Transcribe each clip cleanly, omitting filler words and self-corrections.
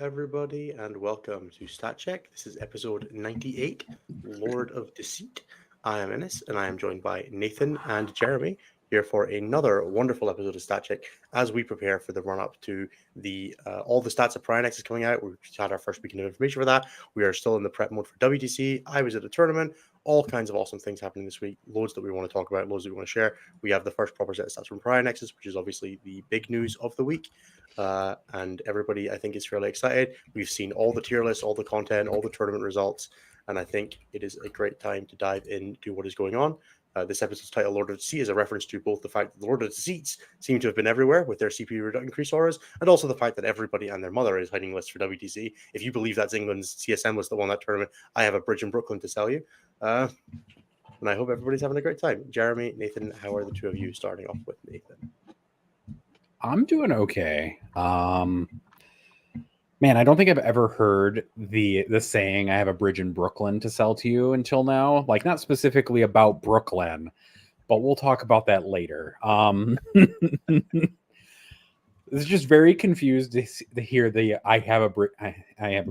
everybody, and welcome to Stat Check. This is episode 98, Lord of Deceit. I am Ennis, and I am joined by Nathan and Jeremy here for another wonderful episode of Stat Check as we prepare for the run-up to the all the stats of Pariah Nexus coming out. We've had our first weekend of information for that. We are still in the prep mode for WTC. I was at the tournament. All kinds of awesome things happening this week. Loads that we want to talk about, loads that we want to share. We have the first proper set of stats from Pariah Nexus, which is obviously the big news of the week. And everybody, I think, is fairly excited. We've seen all the tier lists, all the content, all the tournament results, and I think it is a great time to dive into what is going on. This episode's title, Lord of Deceit, is a reference to both the fact that the Lord of Deceits seem to have been everywhere with their CPU increase auras, and also the fact that everybody and their mother is hiding lists for WTC. If you believe that's England's CSM list that won that tournament, I have a bridge in Brooklyn to sell you. And I hope everybody's having a great time. Jeremy, Nathan, how are the two of you starting off with Nathan? I'm doing okay. Man, I don't think I've ever heard the saying, I have a bridge in Brooklyn to sell to you until now. Like, not specifically about Brooklyn, but we'll talk about that later. It's just very confused to hear the I have a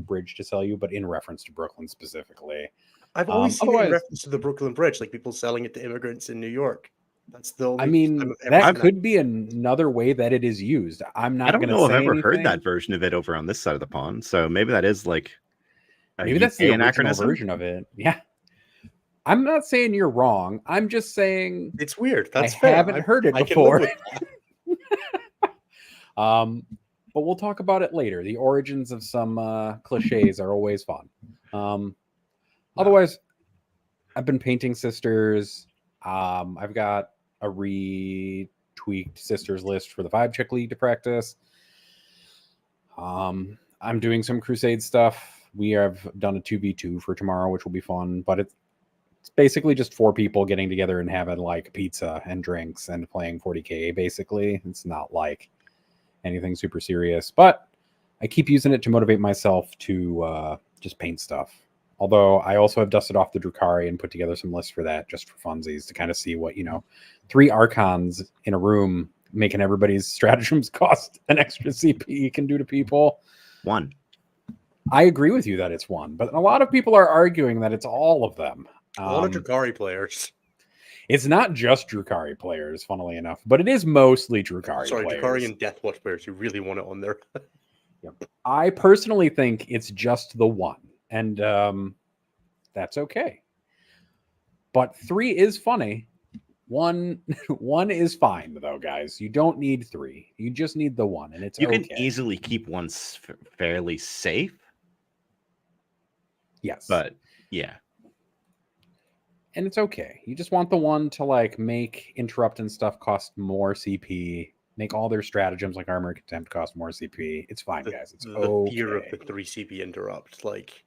bridge to sell you, but in reference to Brooklyn specifically. I've always seen it in reference to the Brooklyn Bridge, like people selling it to immigrants in New York. That's the only. I mean, that could be another way that it is used. I'm not. I don't know if I've ever heard anything. that version of it over on this side of the pond. So maybe that is like maybe that's the original anachronism version of it. Yeah. I'm not saying you're wrong. I'm just saying it's weird. That's I fair. haven't heard it before. But we'll talk about it later. The origins of some cliches are always fun. Otherwise, I've been painting Sisters. I've got a retweaked Sisters list for the Vibe Check League to practice. I'm doing some Crusade stuff. We have done a 2v2 for tomorrow, which will be fun, but it's basically just 4 people getting together and having like pizza and drinks and playing 40k. Basically, it's not like anything super serious, but I keep using it to motivate myself to just paint stuff. Although I also have dusted off the Drukhari and put together some lists for that just for funsies to kind of see what, 3 Archons in a room making everybody's stratagems cost an extra CP can do to people. 1. I agree with you that it's 1, but a lot of people are arguing that it's all of them. A lot of Drukhari players. It's not just Drukhari players, funnily enough, but it is mostly Drukhari players. Drukhari and Deathwatch players who really want it on there. Yep. I personally think it's just the 1. And that's okay. But 3 is funny. 1 is fine, though, guys. You don't need 3. You just need the 1, and it's you okay. can easily keep 1 fairly safe. Yes. But, yeah. And it's okay. You just want the 1 to, like, make Interrupt and stuff cost more CP. Make all their stratagems like Armor and Contempt cost more CP. It's fine, guys. It's okay. The fear of the 3 CP Interrupt. Like,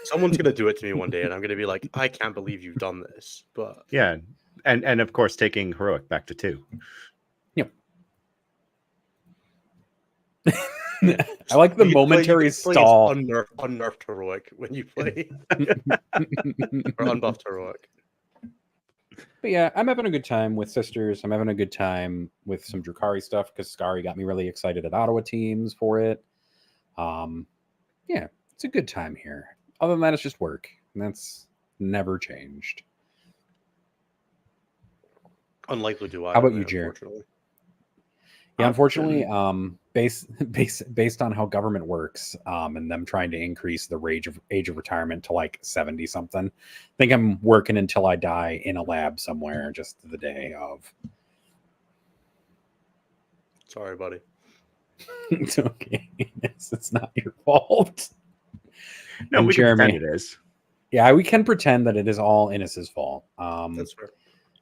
someone's going to do it to me one day, and I'm going to be like, I can't believe you've done this. But yeah. And of course, taking Heroic back to 2. Yep. I like the momentary stall. Unnerfed Heroic when you play. Or unbuffed Heroic. But yeah, I'm having a good time with Sisters. I'm having a good time with some Drukhari stuff because Skari got me really excited at Ottawa teams for it. Yeah, it's a good time here. Other than that, it's just work. And that's never changed. Unlikely to I. How about you, Jared? Yeah, unfortunately, based on how government works, and them trying to increase the age of retirement to like 70 something, I think I'm working until I die in a lab somewhere, just the day of. Sorry, buddy. It's okay. It's not your fault. No, and we Jeremy, can pretend it is. Yeah, we can pretend that it is all Innis's fault. That's fair.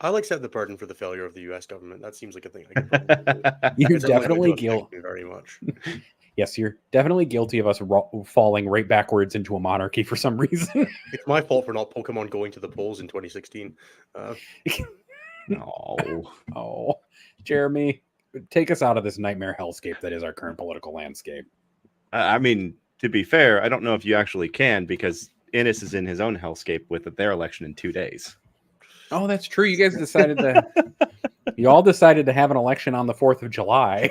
I'll accept the burden for the failure of the U.S. government. That seems like a thing I can probably do. You're definitely guilty. Very much. Yes, you're definitely guilty of us falling right backwards into a monarchy for some reason. It's my fault for not Pokemon going to the polls in 2016. Oh, Jeremy, take us out of this nightmare hellscape that is our current political landscape. I mean, to be fair, I don't know if you actually can because Innis is in his own hellscape with their election in 2 days. Oh, that's true. You guys decided to. You all decided to have an election on the 4th of July.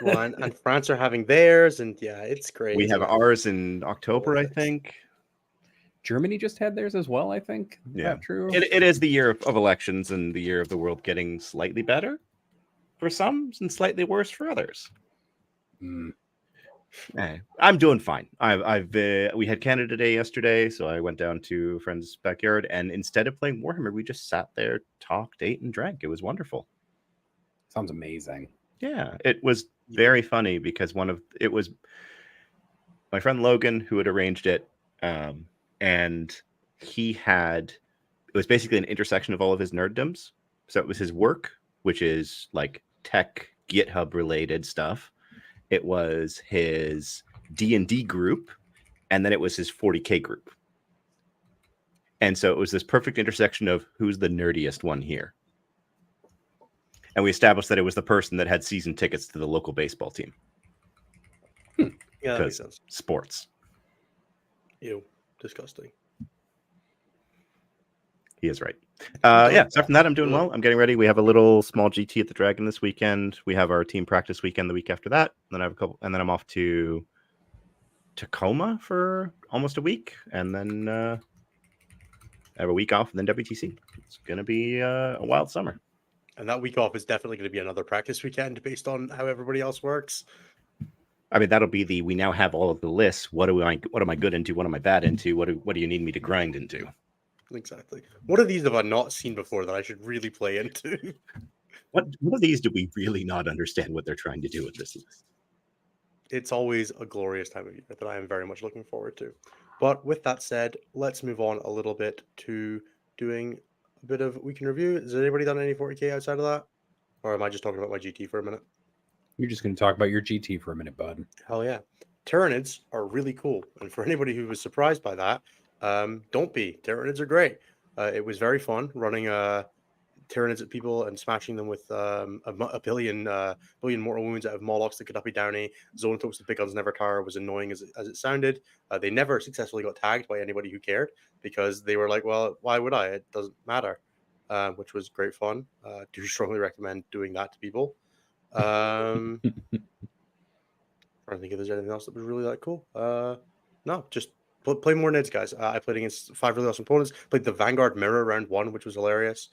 Well, and France are having theirs, and yeah, it's crazy. We have ours in October, I Politics. think. Germany just had theirs as well, I think. Is Yeah. that true? It is the year of elections and the year of the world getting slightly better for some and slightly worse for others. I'm doing fine. We had Canada Day yesterday, so I went down to a friend's backyard, and instead of playing Warhammer, we just sat there, talked, ate, and drank. It was wonderful. Sounds amazing. Yeah, it was very funny because it was my friend Logan who had arranged it, and it was basically an intersection of all of his nerddoms. So it was his work, which is like tech, GitHub related stuff. It was his D&D group, and then it was his 40K group. And so it was this perfect intersection of who's the nerdiest one here. And we established that it was the person that had season tickets to the local baseball team. Yeah, that makes sense. Sports. Ew, disgusting. He is right. Yeah, aside from that, I'm doing well. I'm getting ready. We have a little small GT at the Dragon this weekend. We have our team practice weekend the week after that. Then I have and then I'm off to Tacoma for almost a week, and then I have a week off, and then WTC. It's gonna be a wild summer. And that week off is definitely going to be another practice weekend based on how everybody else works. I mean, that'll be we now have all of the lists. What am I good into? What am I bad into? What do you need me to grind into? Exactly. What of these have I not seen before that I should really play into? What of these do we really not understand what they're trying to do with this list? It's always a glorious time of year that I am very much looking forward to. But with that said, let's move on a little bit to doing a bit of week in review. Has anybody done any 40K outside of that? Or am I just talking about my GT for a minute? You're just going to talk about your GT for a minute, bud. Hell yeah. Tyranids are really cool. And for anybody who was surprised by that, don't be. Tyranids are great. It was very fun running Tyranids at people and smashing them with a billion mortal wounds out of Molochs that could not be downy. Zonethropes the big guns never tire was annoying as it sounded. They never successfully got tagged by anybody who cared because they were like, well, why would I? It doesn't matter, which was great fun. Do strongly recommend doing that to people. I don't think if there's anything else that was really that cool. No, just play more Nids, guys. I played against 5 really awesome opponents. Played the Vanguard Mirror round 1, which was hilarious.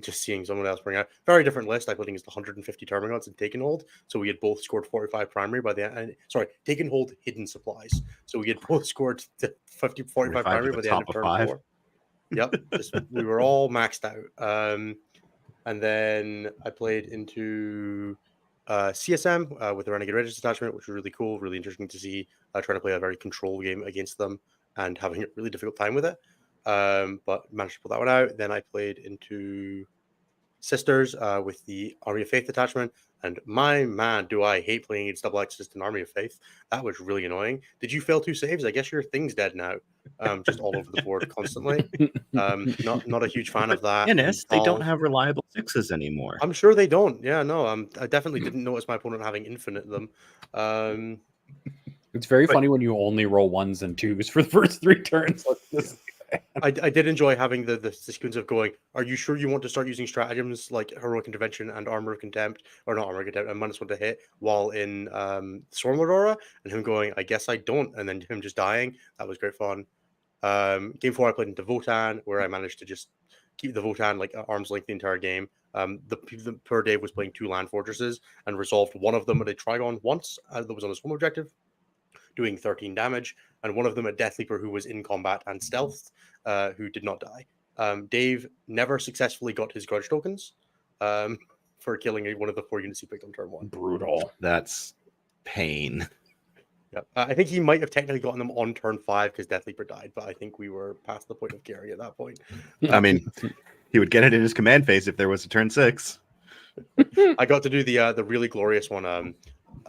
Just seeing someone else bring out very different list. I played against 150 Termagants and Taken Hold, so we had both scored 45 primary by the end. Sorry, Taken Hold hidden supplies, so we had both scored 45 primary by the end of turn 4. Yep, we were all maxed out. And then I played into CSM with the Renegade Regis detachment, which was really cool, really interesting to see. Trying to play a very controlled game against them and having a really difficult time with it. But managed to pull that one out. Then I played into Sisters with the Army of Faith detachment. And my man, do I hate playing against double Exorcist and Army of Faith. That was really annoying. Did you fail 2 saves? I guess your thing's dead now. Just all over the board constantly. Not a huge fan of that. Innis, they don't have reliable 6s anymore. I'm sure they don't. Yeah, no, I definitely didn't notice my opponent having infinite them. It's very funny when you only roll 1s and 2s for the first 3 turns. I did enjoy having the sequence of going, are you sure you want to start using stratagems like Heroic Intervention and Armor of Contempt, or not Armor of Contempt, and -1 to hit while in Stormlord Aura? And him going, I guess I don't, and then him just dying. That was great fun. Game 4, I played into Votan, where I managed to just keep the Votan like at arm's length the entire game. The poor Dave was playing 2 land fortresses and resolved one of them at a Trigon once that was on a swim objective, doing 13 damage, and one of them a Death Leaper who was in combat and stealthed, who did not die. Dave never successfully got his grudge tokens for killing one of the 4 units he picked on turn 1. Brutal. That's pain. Yeah, I think he might have technically gotten them on turn 5 because Death Leaper died, but I think we were past the point of caring at that point. I mean, he would get it in his command phase if there was a turn 6. I got to do the really glorious one.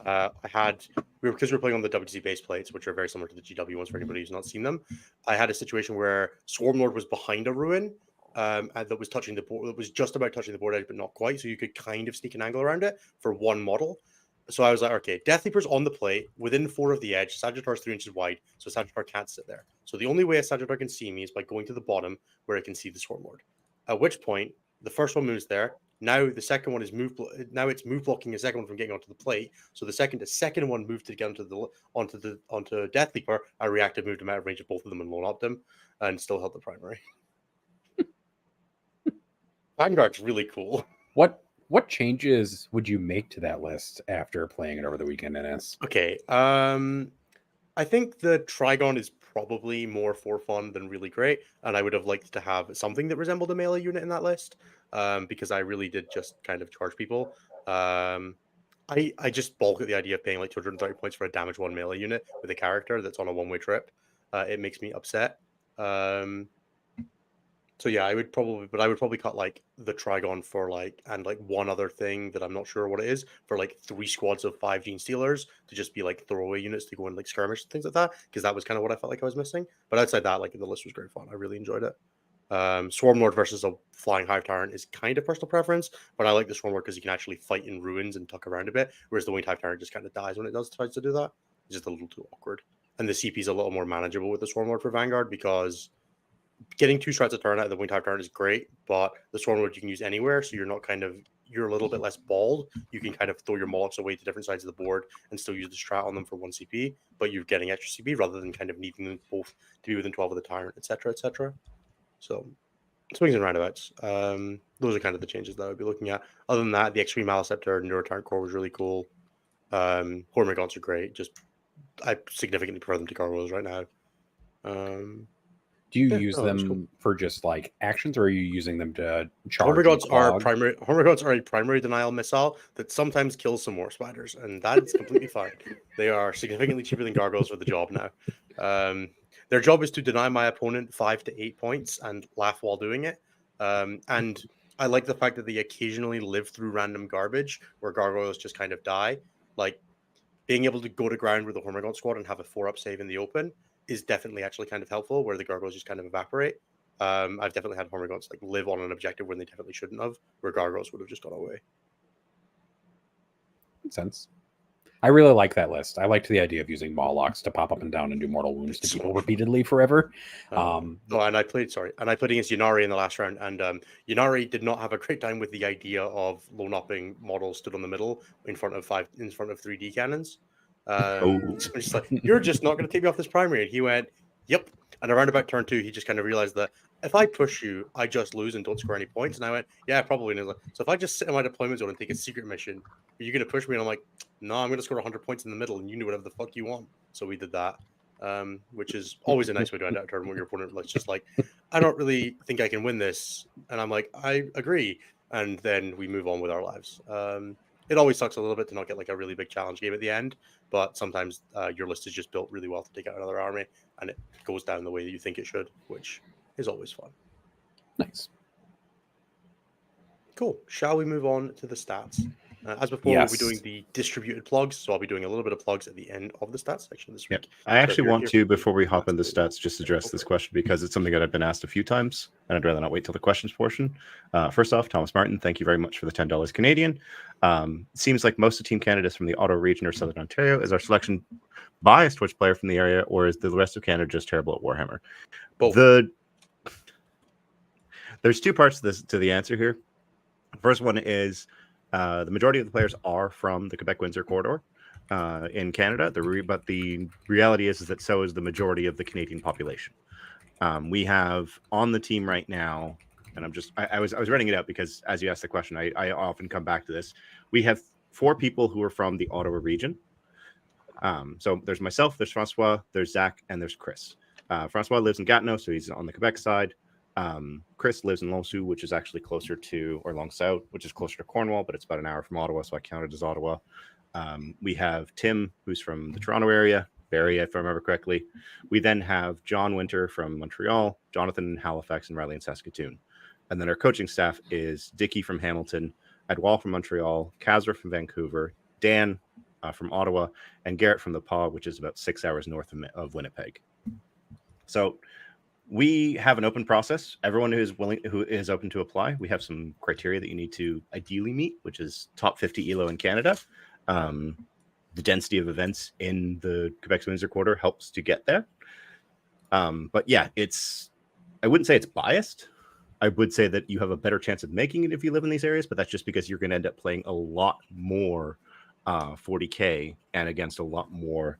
Because we were playing on the WTC base plates, which are very similar to the GW ones for anybody who's not seen them. I had a situation where Swarmlord was behind a ruin and that was touching the board. That was just about touching the board edge, but not quite. So you could kind of sneak an angle around it for one model. So I was like, okay, Death Leaper's on the plate within 4 of the edge. Sagittar's 3 inches wide, so Sagittar can't sit there. So the only way a Sagittar can see me is by going to the bottom where it can see the Swarmlord. At which point, the first one moves there, Now the second one is now it's move blocking the second one from getting onto the plate. So the second one moved to get onto Death Leaper. I reactive moved him out of range of both of them and lone upped him, and still held the primary. Vanguard's really cool. What changes would you make to that list after playing it over the weekend, NS? Okay. I think the Trigon is probably more for fun than really great, and I would have liked to have something that resembled a melee unit in that list, because I really did just kind of charge people. I just balk at the idea of paying like 230 points for a damage 1 melee unit with a character that's on a one-way trip. It makes me upset. So yeah, I would probably cut like the Trigon for like, and like one other thing that I'm not sure what it is, for like 3 squads of 5 Gene Stealers to just be like throwaway units to go and like skirmish and things like that, because that was kind of what I felt like I was missing. But outside that, like the list was great fun. I really enjoyed it. Swarmlord versus a flying Hive Tyrant is kind of personal preference, but I like the Swarmlord because you can actually fight in ruins and tuck around a bit, whereas the Winged Hive Tyrant just kind of dies when it tries to do that. It's just a little too awkward. And the CP is a little more manageable with the Swarmlord for Vanguard, because getting 2 strats a turn out of the Winged Hive Tyrant is great, but the Swarmlord you can use anywhere, so you're a little bit less bald. You can kind of throw your Molochs away to different sides of the board and still use the strat on them for 1 CP, but you're getting extra CP rather than kind of needing them both to be within 12 of the Tyrant, etc., etc. So, swings and roundabouts. Those are kind of the changes that I would be looking at. Other than that, the Extreme Maliceptor Neurotyrant core was really cool. Barbgaunts are great. Just I significantly prefer them to gargoyles right now. Do you use them for just like actions, or are you using them to charge? Barbgaunts are a primary denial missile that sometimes kills some more spiders, and that's completely fine. They are significantly cheaper than gargoyles for the job now. Their job is to deny my opponent 5 to 8 points and laugh while doing it. And I like the fact that they occasionally live through random garbage where gargoyles just kind of die. Like, being able to go to ground with a Hormigaunt squad and have a 4-up save in the open is definitely actually kind of helpful, where the gargoyles just kind of evaporate. I've definitely had Hormigauts like live on an objective when they definitely shouldn't have, where gargoyles would have just gone away. Makes sense. I really like that list. I liked the idea of using Molochs to pop up and down and do mortal wounds to people repeatedly forever. And I played against Ynnari in the last round, and Ynnari did not have a great time with the idea of lone upping models stood on the middle in front of 3D cannons. So just like, you're just not going to take me off this primary. And he went, yep. And around about turn 2, he just kind of realized that if I push you, I just lose and don't score any points. And I went, yeah, probably. And he was like, so if I just sit in my deployment zone and take a secret mission, are you going to push me? And I'm like, no, I'm going to score 100 points in the middle, and you do whatever the fuck you want. So we did that, which is always a nice way to end out a turn when your opponent is just like, I don't really think I can win this. And I'm like, I agree. And then we move on with our lives. It always sucks a little bit to not get like a really big challenge game at the end, but sometimes your list is just built really well to take out another army, and it goes down the way that you think it should, which is always fun. Nice. Cool. Shall we move on to the stats? As before, We'll be doing the distributed plugs, so I'll be doing a little bit of plugs at the end of the stats section this week. I actually want to, before we hop into the stats, just address this question, because it's something that I've been asked a few times, and I'd rather not wait till the questions portion. First off, Thomas Martin, thank you very much for the $10 Canadian. It seems like most of Team Canada is from the Ottawa region or Southern Ontario. Is our selection biased towards player from the area, or is the rest of Canada just terrible at Warhammer? Both. There's 2 parts to the answer here. The first one is the majority of the players are from the Quebec-Windsor corridor in Canada. But the reality is that so is the majority of the Canadian population. We have on the team right now, and I was writing it out because as you asked the question, I often come back to this. We have 4 people who are from the Ottawa region. So there's myself, there's Francois, there's Zach, and there's Chris. Francois lives in Gatineau, so he's on the Quebec side. Chris lives in Lonsu, which is actually closer to, or Long South, which is closer to Cornwall, but it's about an hour from Ottawa, so I count it as Ottawa. We have Tim, who's from the Toronto area, Barry, if I remember correctly. We then have John Winter from Montreal, Jonathan in Halifax, and Riley in Saskatoon. And then our coaching staff is Dickie from Hamilton, Edwall from Montreal, Kazra from Vancouver, Dan from Ottawa, and Garrett from the Paw, which is about 6 hours north of Winnipeg. So we have an open process. Everyone who is open to apply. We have some criteria that you need to ideally meet, which is top 50 ELO in Canada. The density of events in the Quebec-Windsor quarter helps to get there. But yeah, I wouldn't say it's biased. I would say that you have a better chance of making it if you live in these areas, but that's just because you're going to end up playing a lot more 40K and against a lot more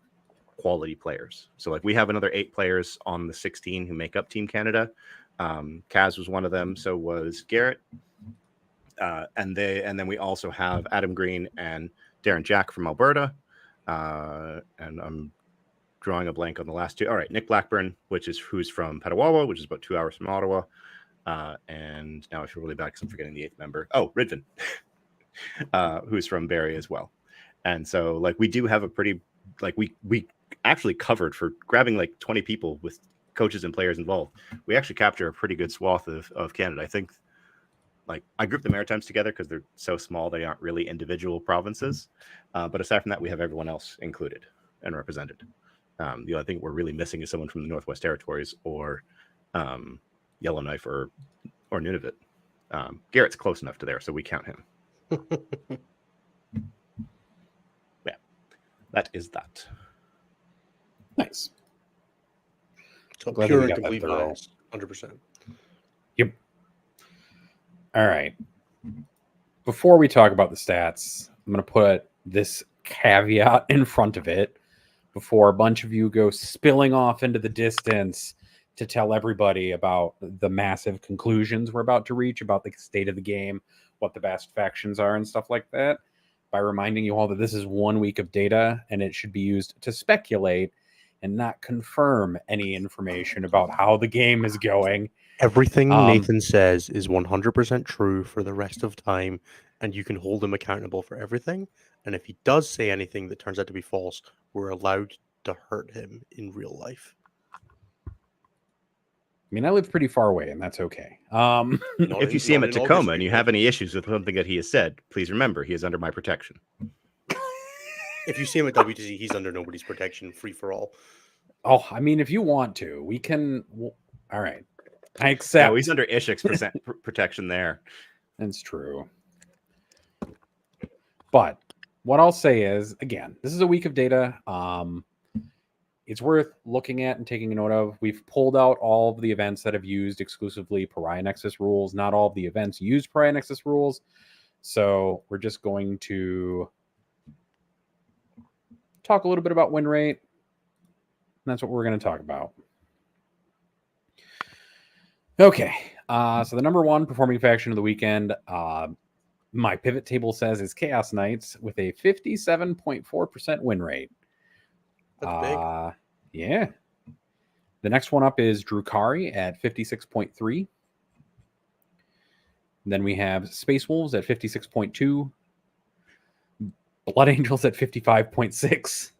quality players. So like we have another 8 players on the 16 who make up Team Canada. Kaz was one of them. So was Garrett. And then we also have Adam Green and Darren Jack from Alberta. And I'm drawing a blank on the last 2. All right, Nick Blackburn, who's from Petawawa, which is about 2 hours from Ottawa. And now I feel really bad because I'm forgetting the 8th member. Oh, Ridvan, who's from Barrie as well. And so like we do have a pretty, like we actually covered for grabbing like 20 people with coaches and players involved. We actually capture a pretty good swath of Canada. I think like I grouped the Maritimes together because they're so small, they aren't really individual provinces. But aside from that, we have everyone else included and represented. The only thing we're really missing is someone from the Northwest Territories or Yellowknife or Nunavut. Garrett's close enough to there, so we count him. Yeah, that is that. Nice. So Glad pure that we and got that complete thorough. bias, 100%. Yep. All right. Before we talk about the stats, I'm going to put this caveat in front of it before a bunch of you go spilling off into the distance to tell everybody about the massive conclusions we're about to reach about the state of the game, what the best factions are and stuff like that, by reminding you all that this is 1 week of data and it should be used to speculate and not confirm any information about how the game is going. Everything Nathan says is 100% true for the rest of time, and you can hold him accountable for everything. And if he does say anything that turns out to be false, we're allowed to hurt him in real life. I mean, I live pretty far away, and that's okay. If you see him at Tacoma and you have any issues with something that he has said, please remember he is under my protection. If you see him at WTC, he's under nobody's protection, free for all. Oh, I mean, if you want to, we can. All right, I accept. No, he's under Ishik's protection there. That's true. But what I'll say is, again, this is a week of data. It's worth looking at and taking a note of. We've pulled out all of the events that have used exclusively Pariah Nexus rules. Not all of the events use Pariah Nexus rules. So we're just going to talk a little bit about win rate. And that's what we're going to talk about. Okay. So the number 1 performing faction of the weekend, my pivot table says is Chaos Knights with a 57.4% win rate. That's big. Yeah. The next one up is Drukari at 56.3. Then we have Space Wolves at 56.2. Blood Angels at 55.6.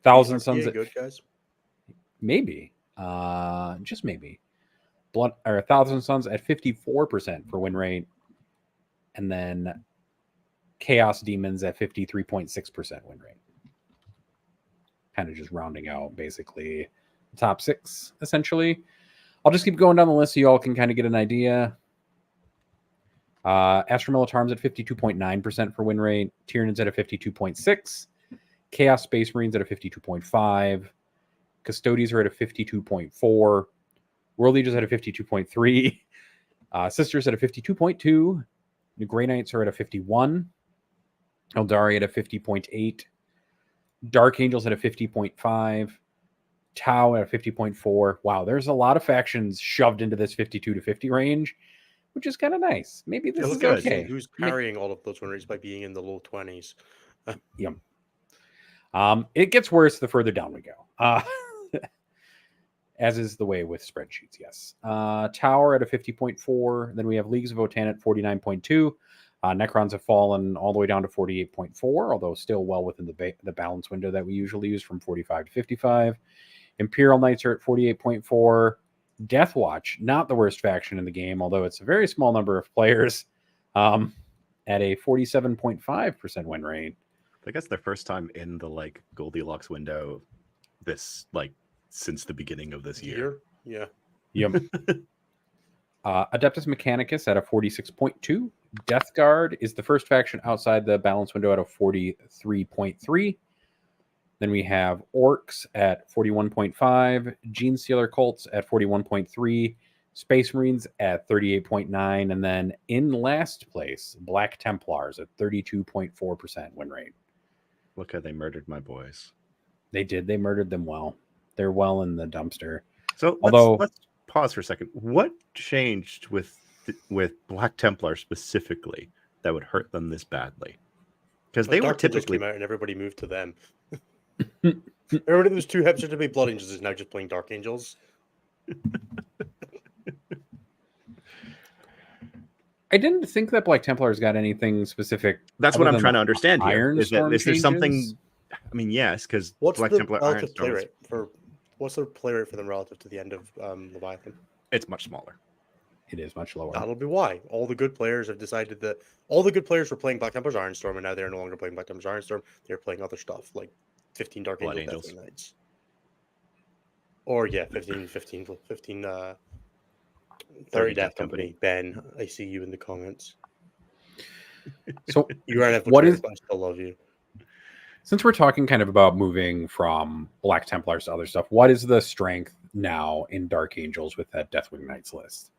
Thousand Sons at good guys. Maybe. Just maybe. Thousand Sons at 54% for win rate. And then Chaos Demons at 53.6% win rate. Kind of just rounding out basically the top 6, essentially. I'll just keep going down the list so you all can kind of get an idea. Astra Militarms at 52.9% for win rate. Tyranids at a 52.6%. Chaos Space Marines at a 52.5%. Custodes are at a 52.4%. World Legions at a 52.3%. Sisters at a 52.2%. The Grey Knights are at a 51%. Eldari at a 50.8%. Dark Angels at a 50.5%. Tau at a 50.4%. Wow, there's a lot of factions shoved into this 52 to 50 range, which is kind of nice. Maybe this is okay. Who's carrying all of those win rates by being in the low 20s? Yep. It gets worse the further down we go. As is the way with spreadsheets, yes. Tower at a 50.4%. Then we have Leagues of Votan at 49.2%. Necrons have fallen all the way down to 48.4%, although still well within the balance window that we usually use from 45 to 55. Imperial Knights are at 48.4%. Deathwatch, not the worst faction in the game, although it's a very small number of players, at a 47.5% win rate. I think that's their first time in the like Goldilocks window since the beginning of this year. Yeah. Yep. Adeptus Mechanicus at a 46.2%. Death Guard is the first faction outside the balance window at a 43.3%. Then we have Orcs at 41.5%. Gene Stealer Cults at 41.3%. Space Marines at 38.9, and then in last place, Black Templars at 32.4% win rate. Look how they murdered my boys. They did. They murdered them well. They're well in the dumpster. So let's pause for a second. What changed with Black Templar specifically that would hurt them this badly? Because they were typically came out and everybody moved to them. Everybody that was too hipster to be Blood Angels is now just playing Dark Angels. I didn't think that Black Templars got anything specific. That's what I'm trying to understand here. Is there something? I mean, yes, because Black Templar relative play rate for what's the play rate for them relative to the end of Leviathan? It's much smaller. It is much lower. That'll be why all the good players have decided that all the good players were playing Black Templars Ironstorm, and now they're no longer playing Black Templars Ironstorm. They're playing other stuff like 15 Dark Angels. Death Knights. Or 15 30 Death Company. Ben, I see you in the comments. So you ran out of I still love you. Since we're talking kind of about moving from Black Templars to other stuff, what is the strength now in Dark Angels with that Deathwing Knights list?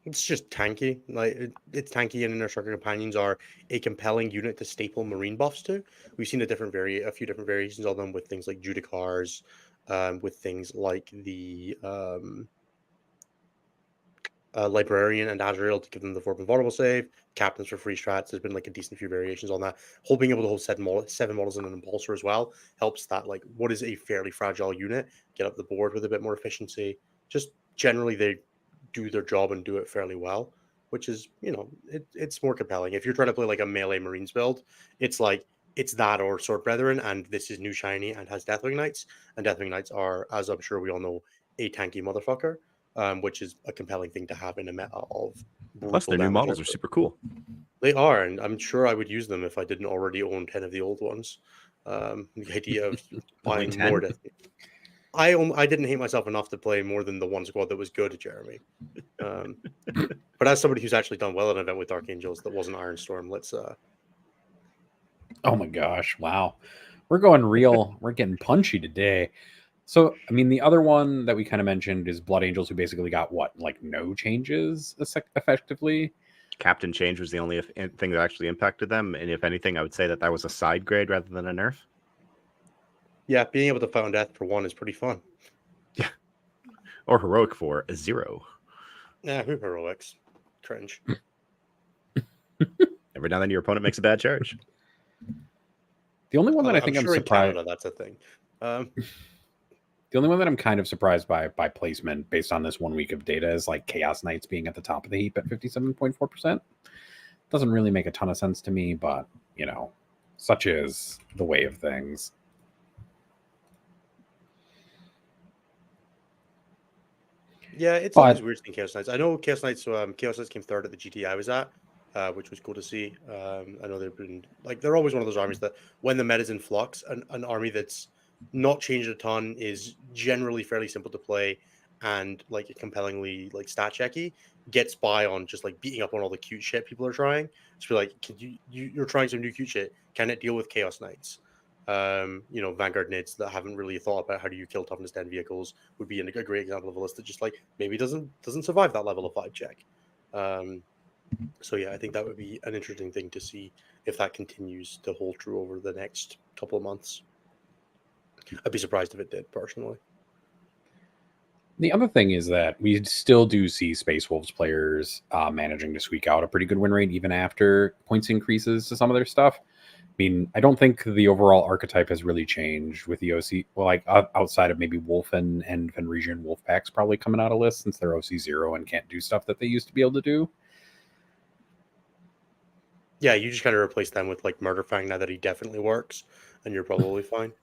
It's just tanky. Like it's tanky, and Inner Circle Companions are a compelling unit to staple Marine buffs to. We've seen a few different variations of them with things like Judicars, with things like the Librarian and Azrael to give them the 4 vulnerable save. Captains for free strats. There's been like a decent few variations on that. Being able to hold 7 models in an Impulsor as well helps that, like, what is a fairly fragile unit get up the board with a bit more efficiency. Just generally, they do their job and do it fairly well, which is, it's more compelling. If you're trying to play like a melee Marines build, it's that or Sword Brethren, and this is new shiny and has Deathwing Knights, and Deathwing Knights are, as I'm sure we all know, a tanky motherfucker. Which is a compelling thing to have in a meta of. Plus, their new models are super cool. They are, and I'm sure I would use them if I didn't already own 10 of the old ones. The idea of buying more. I didn't hate myself enough to play more than the one squad that was good, Jeremy. But as somebody who's actually done well at an event with Dark Angels that wasn't Ironstorm, let's. Oh my gosh! Wow, we're going real. We're getting punchy today. So, I mean, the other one that we kind of mentioned is Blood Angels, who basically got no changes effectively. Captain change was the only thing that actually impacted them. And if anything, I would say that was a side grade rather than a nerf. Yeah, being able to found death for 1 is pretty fun. Yeah. Or heroic for a 0. Yeah, who heroics? Cringe. Every now and then your opponent makes a bad charge. The only one that I think I'm surprised. In Canada, that's a thing. The only one that I'm kind of surprised by placement based on this 1 week of data is like Chaos Knights being at the top of the heap at 57.4%. Doesn't really make a ton of sense to me, but, such is the way of things. Yeah, it's always weird seeing Chaos Knights. I know Chaos Knights came third at the GT I was at, which was cool to see. I know they're always one of those armies that when the meta's in flux, an army that's not changed a ton is generally fairly simple to play and like compellingly like stat checky, gets by on just like beating up on all the cute shit people are trying. Just be like, you're trying some new cute shit. Can it deal with Chaos Knights? Vanguard Nids that haven't really thought about how do you kill toughness 10 vehicles would be a great example of a list that just like maybe doesn't survive that level of 5 check. So yeah, I think that would be an interesting thing to see if that continues to hold true over the next couple of months. I'd be surprised if it did, personally. The other thing is that we still do see Space Wolves players managing to squeak out a pretty good win rate even after points increases to some of their stuff. I mean, I don't think the overall archetype has really changed with the OC. Well, like outside of maybe Wolfen and Fenrisian Wolf packs probably coming out of list since they're OC0 and can't do stuff that they used to be able to do. Yeah, you just kind of replace them with like Murderfang now that he definitely works, and you're probably fine.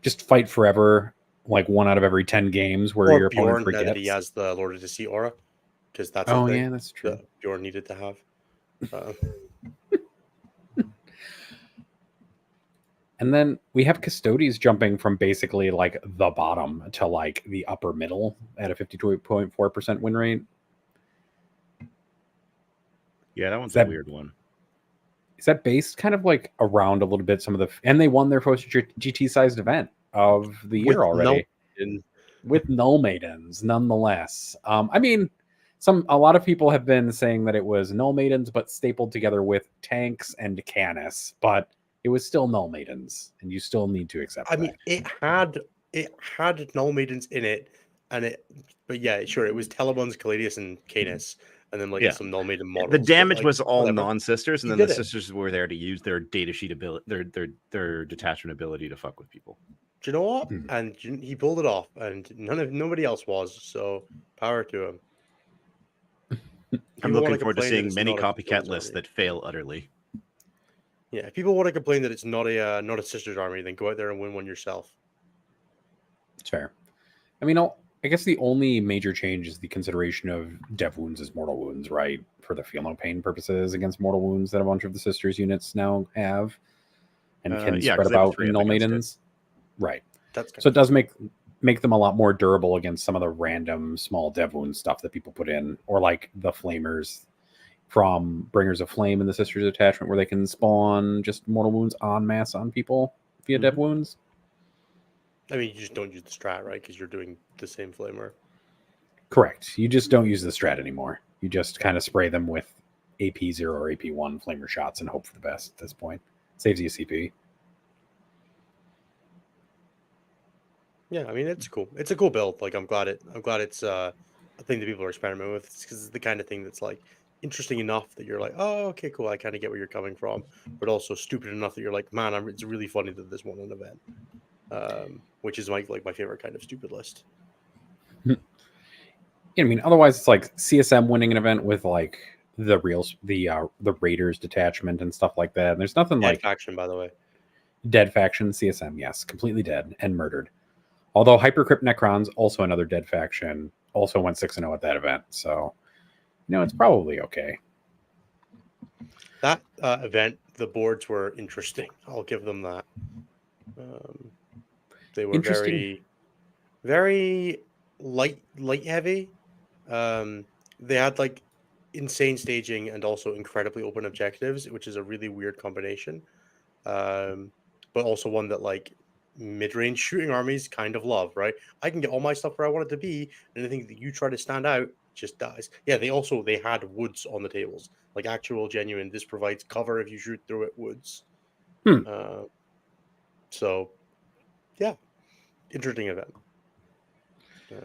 Just fight forever, like 1 out of every 10 games where your opponent forgets. Now that he has the Lord of Deceit aura, because that's yeah, that's true. That Bjorn needed to have. And then we have Custodes jumping from basically like the bottom to like the upper middle at a 52.4% win rate. Yeah, that one's a weird one. Is that based kind of like around a little bit and they won their first GT sized event of the year already. with null maidens, nonetheless. I mean, a lot of people have been saying that it was null maidens, but stapled together with tanks and Canis, but it was still null maidens, and you still need to accept I that. mean, it had null maidens in it, but yeah, sure, it was Telebons, Caladius, and Canis, and then like Yeah. some null maiden models. The but, damage like, was all whatever. non-sisters, and He then the did it. sisters were there to use their data sheet ability, their detachment ability to fuck with people. Do you know what? Hmm. And he pulled it off, and nobody else was. So power to him. I'm People wanna looking forward to complain that seeing it's many not a copycat Custodes lists army. that fail utterly. Yeah, if people want to complain that it's not a sisters army, then go out there and win one yourself. It's fair. I mean, I guess the only major change is the consideration of dev wounds as mortal wounds, right? For the feel no pain purposes against mortal wounds that a bunch of the sisters units now have and can Yeah, spread 'cause they have a about 3-up in null against it. maidens. Right. That's kind So it of does make them a lot more durable against some of the random small dev wound stuff that people put in, or like the flamers from Bringers of Flame in the Sisters attachment, where they can spawn just mortal wounds en masse on people via dev wounds. I mean, you just don't use the strat, right? Because you're doing the same flamer. Correct. You just don't use the strat anymore. You just kind of spray them with AP0 or AP1 flamer shots and hope for the best at this point. Saves you CP. Yeah, I mean it's cool. It's a cool build. Like I'm glad it's a thing that people are experimenting with, because it's the kind of thing that's like interesting enough that you're like, oh, okay, cool. I kind of get where you're coming from, but also stupid enough that you're like, man, it's really funny that this won an event, which is my favorite kind of stupid list. I mean, otherwise it's like CSM winning an event with like the Raiders detachment and stuff like that. And there's nothing Dead like faction, by the way. dead faction CSM. Yes, completely dead and murdered. Although Hypercrypt Necrons, also another dead faction, also went 6-0 at that event. So, it's probably okay. That event, the boards were interesting. I'll give them that. They were Interesting. very light heavy. They had like insane staging and also incredibly open objectives, which is a really weird combination. But also one that like mid-range shooting armies kind of love, right? I can get all my stuff where I want it to be, and anything that you try to stand out just dies. Yeah, they had woods on the tables, like actual genuine. This provides cover if you shoot through it woods. So, yeah, interesting event. I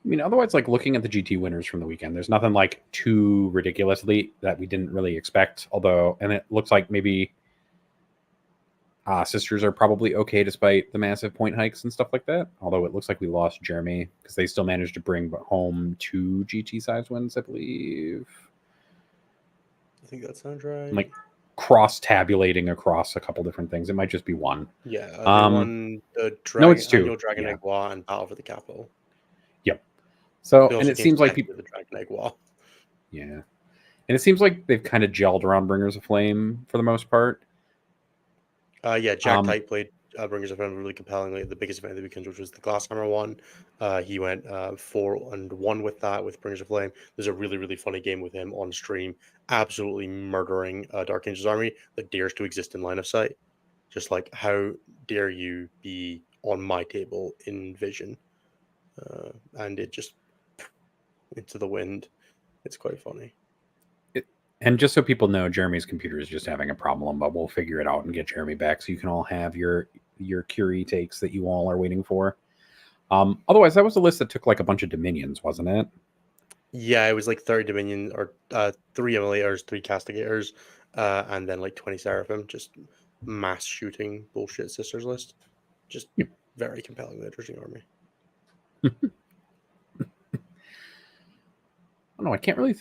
mean, otherwise, like looking at the GT winners from the weekend, there's nothing like too ridiculously that we didn't really expect. Although, and it looks like maybe sisters are probably okay despite the massive point hikes and stuff like that. Although it looks like we lost Jeremy because they still managed to bring home 2 GT size wins, I believe. I think that sounds right. I'm like cross tabulating across a couple different things. It might just be one. Yeah, they won the it's 2. annual Dragon Yeah. Egg War and Battle for the Capital. Yep. So, They and also it came seems like second to the Dragon Egg War. Yeah. And it seems like they've kind of gelled around Bringers of Flame for the most part. Yeah, Jack Tight played Bringers of Flame really compellingly at the biggest event of the weekend, which was the Glasshammer one. He went 4-1 with that, with Bringers of Flame. There's a really, really funny game with him on stream, absolutely murdering Dark Angel's army that dares to exist in line of sight. Just like, how dare you be on my table in vision? And it just into the wind. It's quite funny. And just so people know, Jeremy's computer is just having a problem, but we'll figure it out and get Jeremy back so you can all have your Curie takes that you all are waiting for. Otherwise, that was a list that took like a bunch of Dominions, wasn't it? Yeah, it was like 30 Dominion, or 3 Emulators, 3 Castigators, and then like 20 Seraphim. Just mass shooting bullshit sisters list. Just very compellingly interesting army. I can't really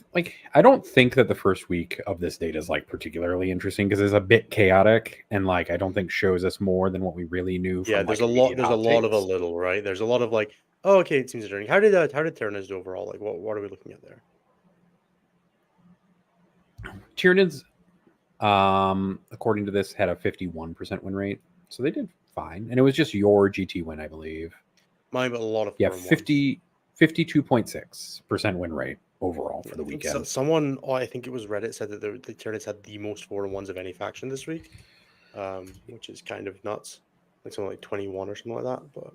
I don't think that the first week of this data is like particularly interesting because it's a bit chaotic and like I don't think shows us more than what we really knew. Yeah, from, there's like, a lot. immediate There's hot a lot of a takes. little, right? There's a lot of like, oh, okay, it seems interesting. How did Tyranids do overall? Like, what are we looking at there? Tyranids, according to this, had a 51% win rate, so they did fine, and it was just your GT win, I believe. Mine, but a lot of 52.6% win rate overall for the weekend. Someone, I think it was Reddit, said that the Tyranids had the most 4-1s of any faction this week, which is kind of nuts. Like something like 21 or something like that. But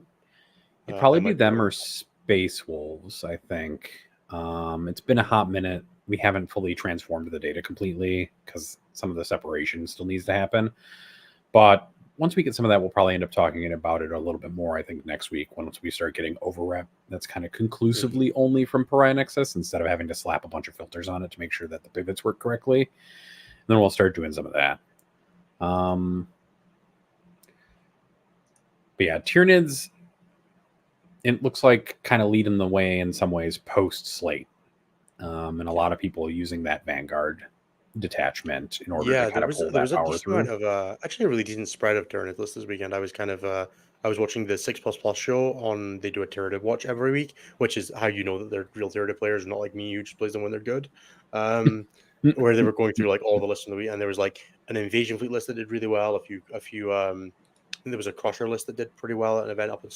It'd probably I be might them wrong. or Space Wolves, I think. It's been a hot minute. We haven't fully transformed the data completely because some of the separation still needs to happen. But once we get some of that, we'll probably end up talking about it a little bit more, I think, next week once we start getting overrep that's kind of conclusively only from Pariah Nexus instead of having to slap a bunch of filters on it to make sure that the pivots work correctly. And then we'll start doing some of that. But yeah, Tyranids, it looks like kind of leading the way in some ways post slate. And a lot of people using that Vanguard detachment in order to kind of pull there that was a power decent through. amount of actually a really decent spread of Tyranid lists this weekend. I was kind of I was watching the 6++ show on, they do a Tyranid watch every week, which is how you know that they're real Tyranid players, not like me who just plays them when they're good. Where they were going through like all the lists in the week, and there was like an invasion fleet list that did really well. A few and there was a crusher list that did pretty well at an event up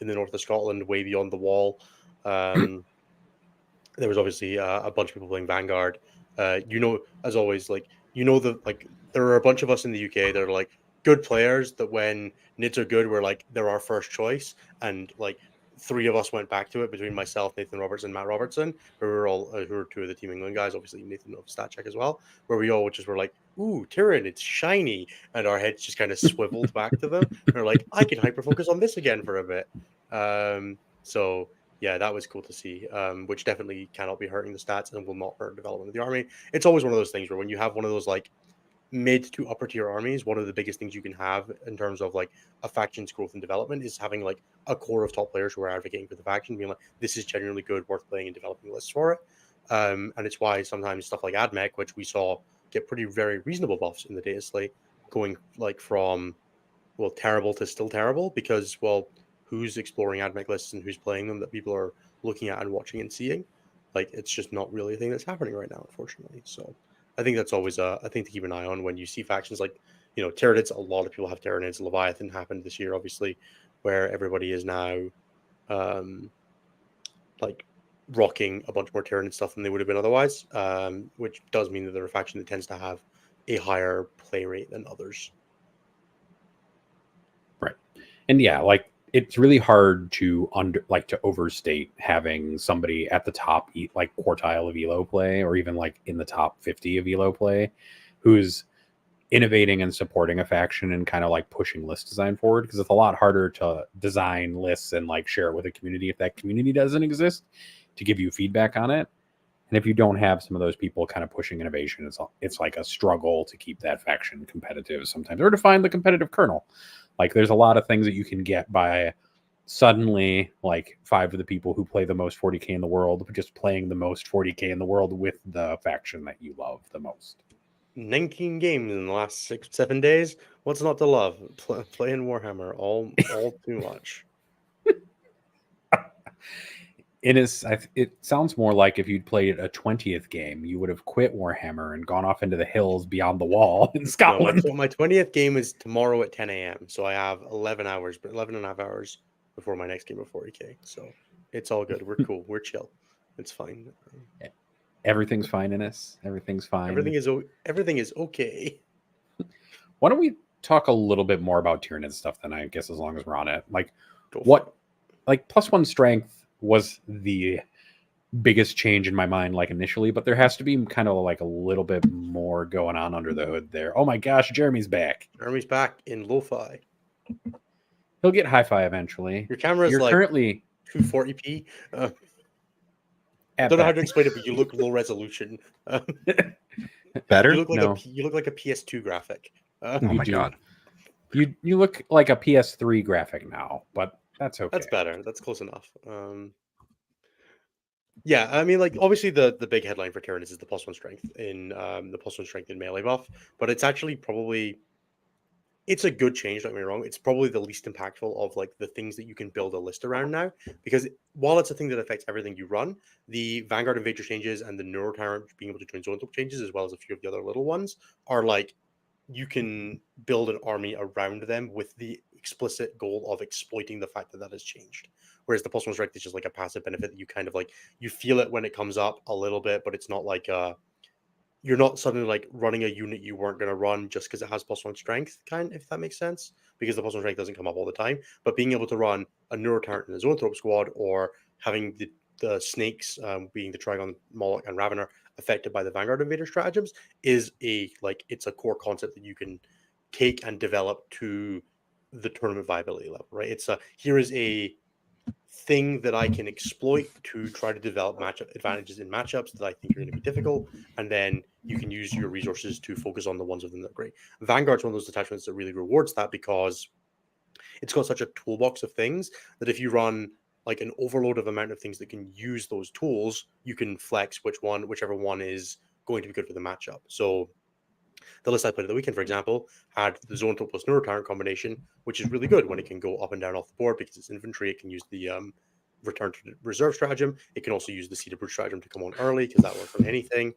in the north of Scotland, way beyond the wall. There was obviously a bunch of people playing Vanguard. As always, like there are a bunch of us in the UK that are like good players that when NIDs are good, we're like they're our first choice, and like three of us went back to it between myself, Nathan Roberts, and Matt Robertson, where we were all who are two of the Team England guys, obviously Nathan of StatCheck as well, where we all just were like, "Ooh, Tyrion, it's shiny," and our heads just kind of swiveled back to them. And we're like, "I can hyper focus on this again for a bit." So yeah, that was cool to see, which definitely cannot be hurting the stats and will not hurt development of the army. It's always one of those things where when you have one of those like mid to upper tier armies, one of the biggest things you can have in terms of like a faction's growth and development is having like a core of top players who are advocating for the faction, being like, this is genuinely good, worth playing, and developing lists for it. And it's why sometimes stuff like AdMech, which we saw get very reasonable buffs in the data slate, going like from terrible to still terrible, because who's exploring AdMech lists and who's playing them that people are looking at and watching and seeing? Like, it's just not really a thing that's happening right now, unfortunately. So I think that's always a thing to keep an eye on when you see factions like, Tyranids. A lot of people have Tyranids. Leviathan happened this year, obviously, where everybody is now like rocking a bunch more Tyranid stuff than they would have been otherwise, which does mean that they're a faction that tends to have a higher play rate than others. Right. And yeah, like it's really hard to overstate having somebody at the top like quartile of Elo play, or even like in the top 50 of Elo play, who's innovating and supporting a faction and kind of like pushing list design forward, because it's a lot harder to design lists and like share it with a community if that community doesn't exist to give you feedback on it. And if you don't have some of those people kind of pushing innovation, it's like a struggle to keep that faction competitive sometimes, or to find the competitive kernel. Like there's a lot of things that you can get by suddenly like 5 of the people who play the most 40k in the world just playing the most 40k in the world with the faction that you love the most. 19 games in the last 6-7 days. What's not to love? Playing Warhammer all too much. It sounds more like if you'd played a 20th game, you would have quit Warhammer and gone off into the hills beyond the wall in Scotland. No, my 20th game is tomorrow at 10 a.m. So I have 11 and a half hours before my next game of 40k. So it's all good. We're cool. We're chill. It's fine. Everything's fine in us. Everything's fine. Everything is okay. Why don't we talk a little bit more about Tyranid stuff then, I guess, as long as we're on it. Like +1 strength was the biggest change in my mind, like initially, but there has to be kind of like a little bit more going on under the hood there. Oh my gosh, Jeremy's back. Jeremy's back in lo-fi. He'll get hi-fi eventually. Your camera's You're like currently 240p. I don't know how to explain it, but you look low resolution. Better? You look like No. you look like a PS2 graphic. Oh my god. You look like a PS3 graphic now, but that's okay. That's better. That's close enough. Yeah, I mean, like obviously the big headline for Tyranids is the +1 strength in the +1 strength in melee buff, but it's actually it's a good change. Don't get me wrong. It's probably the least impactful of like the things that you can build a list around now, because while it's a thing that affects everything you run, the Vanguard Invader changes and the Neurotyrant being able to join Zonethrope changes, as well as a few of the other little ones, are like you can build an army around them with the explicit goal of exploiting the fact that that has changed. Whereas the +1 strength is just like a passive benefit that you kind of like, you feel it when it comes up a little bit, but it's not like you're not suddenly like running a unit you weren't going to run just because it has +1 strength, if that makes sense, because the +1 strength doesn't come up all the time. But being able to run a Neurotyrant and a Zoanthrope squad, or having the snakes, being the Trigon, Moloch, and Ravener, affected by the Vanguard Invader stratagems, is it's a core concept that you can take and develop to the tournament viability level, right? Here is a thing that I can exploit to try to develop matchup advantages in matchups that I think are going to be difficult, and then you can use your resources to focus on the ones of them that are great. Vanguard's one of those detachments that really rewards that, because it's got such a toolbox of things that if you run like an overload of amount of things that can use those tools, you can flex whichever one is going to be good for the matchup. So the list I played at the weekend, for example, had the Zoanthrope plus Neurotyrant combination, which is really good when it can go up and down off the board because it's infantry. It can use the return to reserve stratagem. It can also use the Seed of Brute stratagem to come on early, because that works on anything.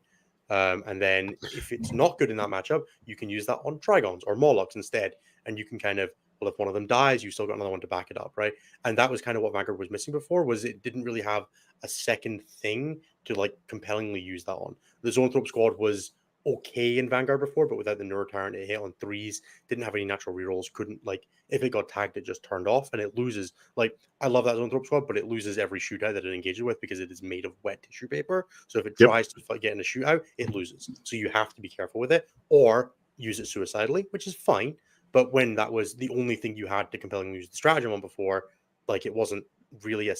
And then if it's not good in that matchup, you can use that on Trigons or Molochs instead. And you can kind of, well, if one of them dies, you still got another one to back it up, right? And that was kind of what Vanguard was missing before, was it didn't really have a second thing to like compellingly use that on. The Zoanthrope squad was okay in Vanguard before, but without the Neurotyrant, it hit on 3s, didn't have any natural rerolls, couldn't, like, if it got tagged, it just turned off, and it loses. Like, I love that Zoanthrope squad, but it loses every shootout that it engages with because it is made of wet tissue paper. So if it tries to get in a shootout, it loses. So you have to be careful with it, or use it suicidally, which is fine. But when that was the only thing you had to compellingly use the stratagem on before, like, it wasn't really a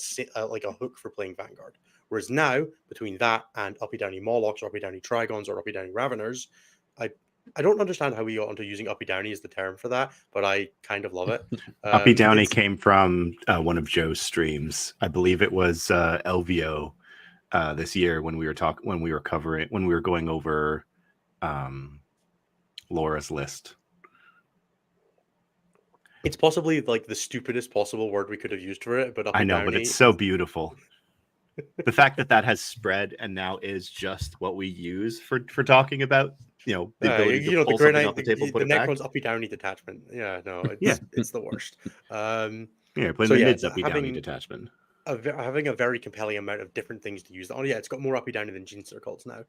hook for playing Vanguard. Whereas now, between that and uppy downy Molochs, or uppy downy Trigons, or uppy downy Raveners, I don't understand how we got onto using uppy downy as the term for that, but I kind of love it. Uppy downy came from one of Joe's streams. I believe it was LVO this year when we were going over Laura's list. It's possibly like the stupidest possible word we could have used for it, but uppy I know, downy, but it's so beautiful. The fact that has spread and now is just what we use for talking about, the ability to pull something off the table, put the it back. Necron's uppy downy detachment. Yeah, no, it's the worst. Playing the Nids uppy downy detachment. Having a very compelling amount of different things to use. Oh yeah, it's got more uppy downy than Genestealer cults now.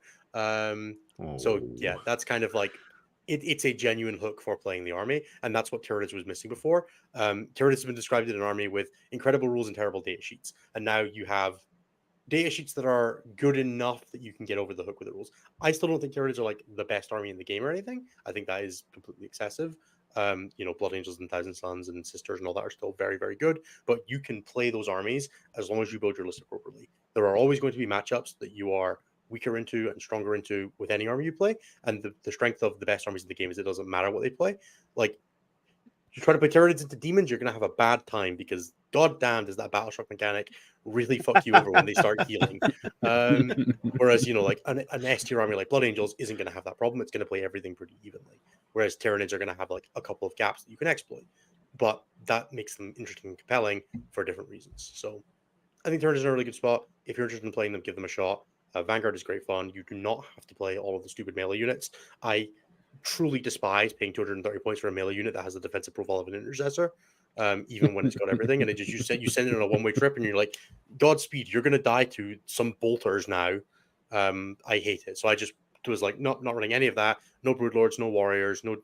So yeah, that's kind of like it's a genuine hook for playing the army, and that's what Tyranids was missing before. Tyranids has been described as an army with incredible rules and terrible data sheets, and now you have data sheets that are good enough that you can get over the hook with the rules. I still don't think Tyranids are like the best army in the game or anything. I think that is completely excessive. Blood Angels and Thousand Sons and Sisters and all that are still very, very good, but you can play those armies as long as you build your list appropriately. There are always going to be matchups that you are weaker into and stronger into with any army you play, and the strength of the best armies in the game is it doesn't matter what they play. Like, you try to play Tyranids into demons, you're going to have a bad time, because goddamn does that battle shock mechanic really fuck you over when they start healing. Whereas, like an S tier army like Blood Angels isn't going to have that problem. It's going to play everything pretty evenly. Whereas Tyranids are going to have like a couple of gaps that you can exploit. But that makes them interesting and compelling for different reasons. So I think Tyranids are in a really good spot. If you're interested in playing them, give them a shot. Vanguard is great fun. You do not have to play all of the stupid melee units. I truly despise paying 230 points for a melee unit that has the defensive profile of an intercessor, even when it's got everything. And you send it on a one-way trip, and you're like, Godspeed, you're gonna die to some bolters now. I hate it. So I just was like, not running any of that. No Broodlords, no Warriors, no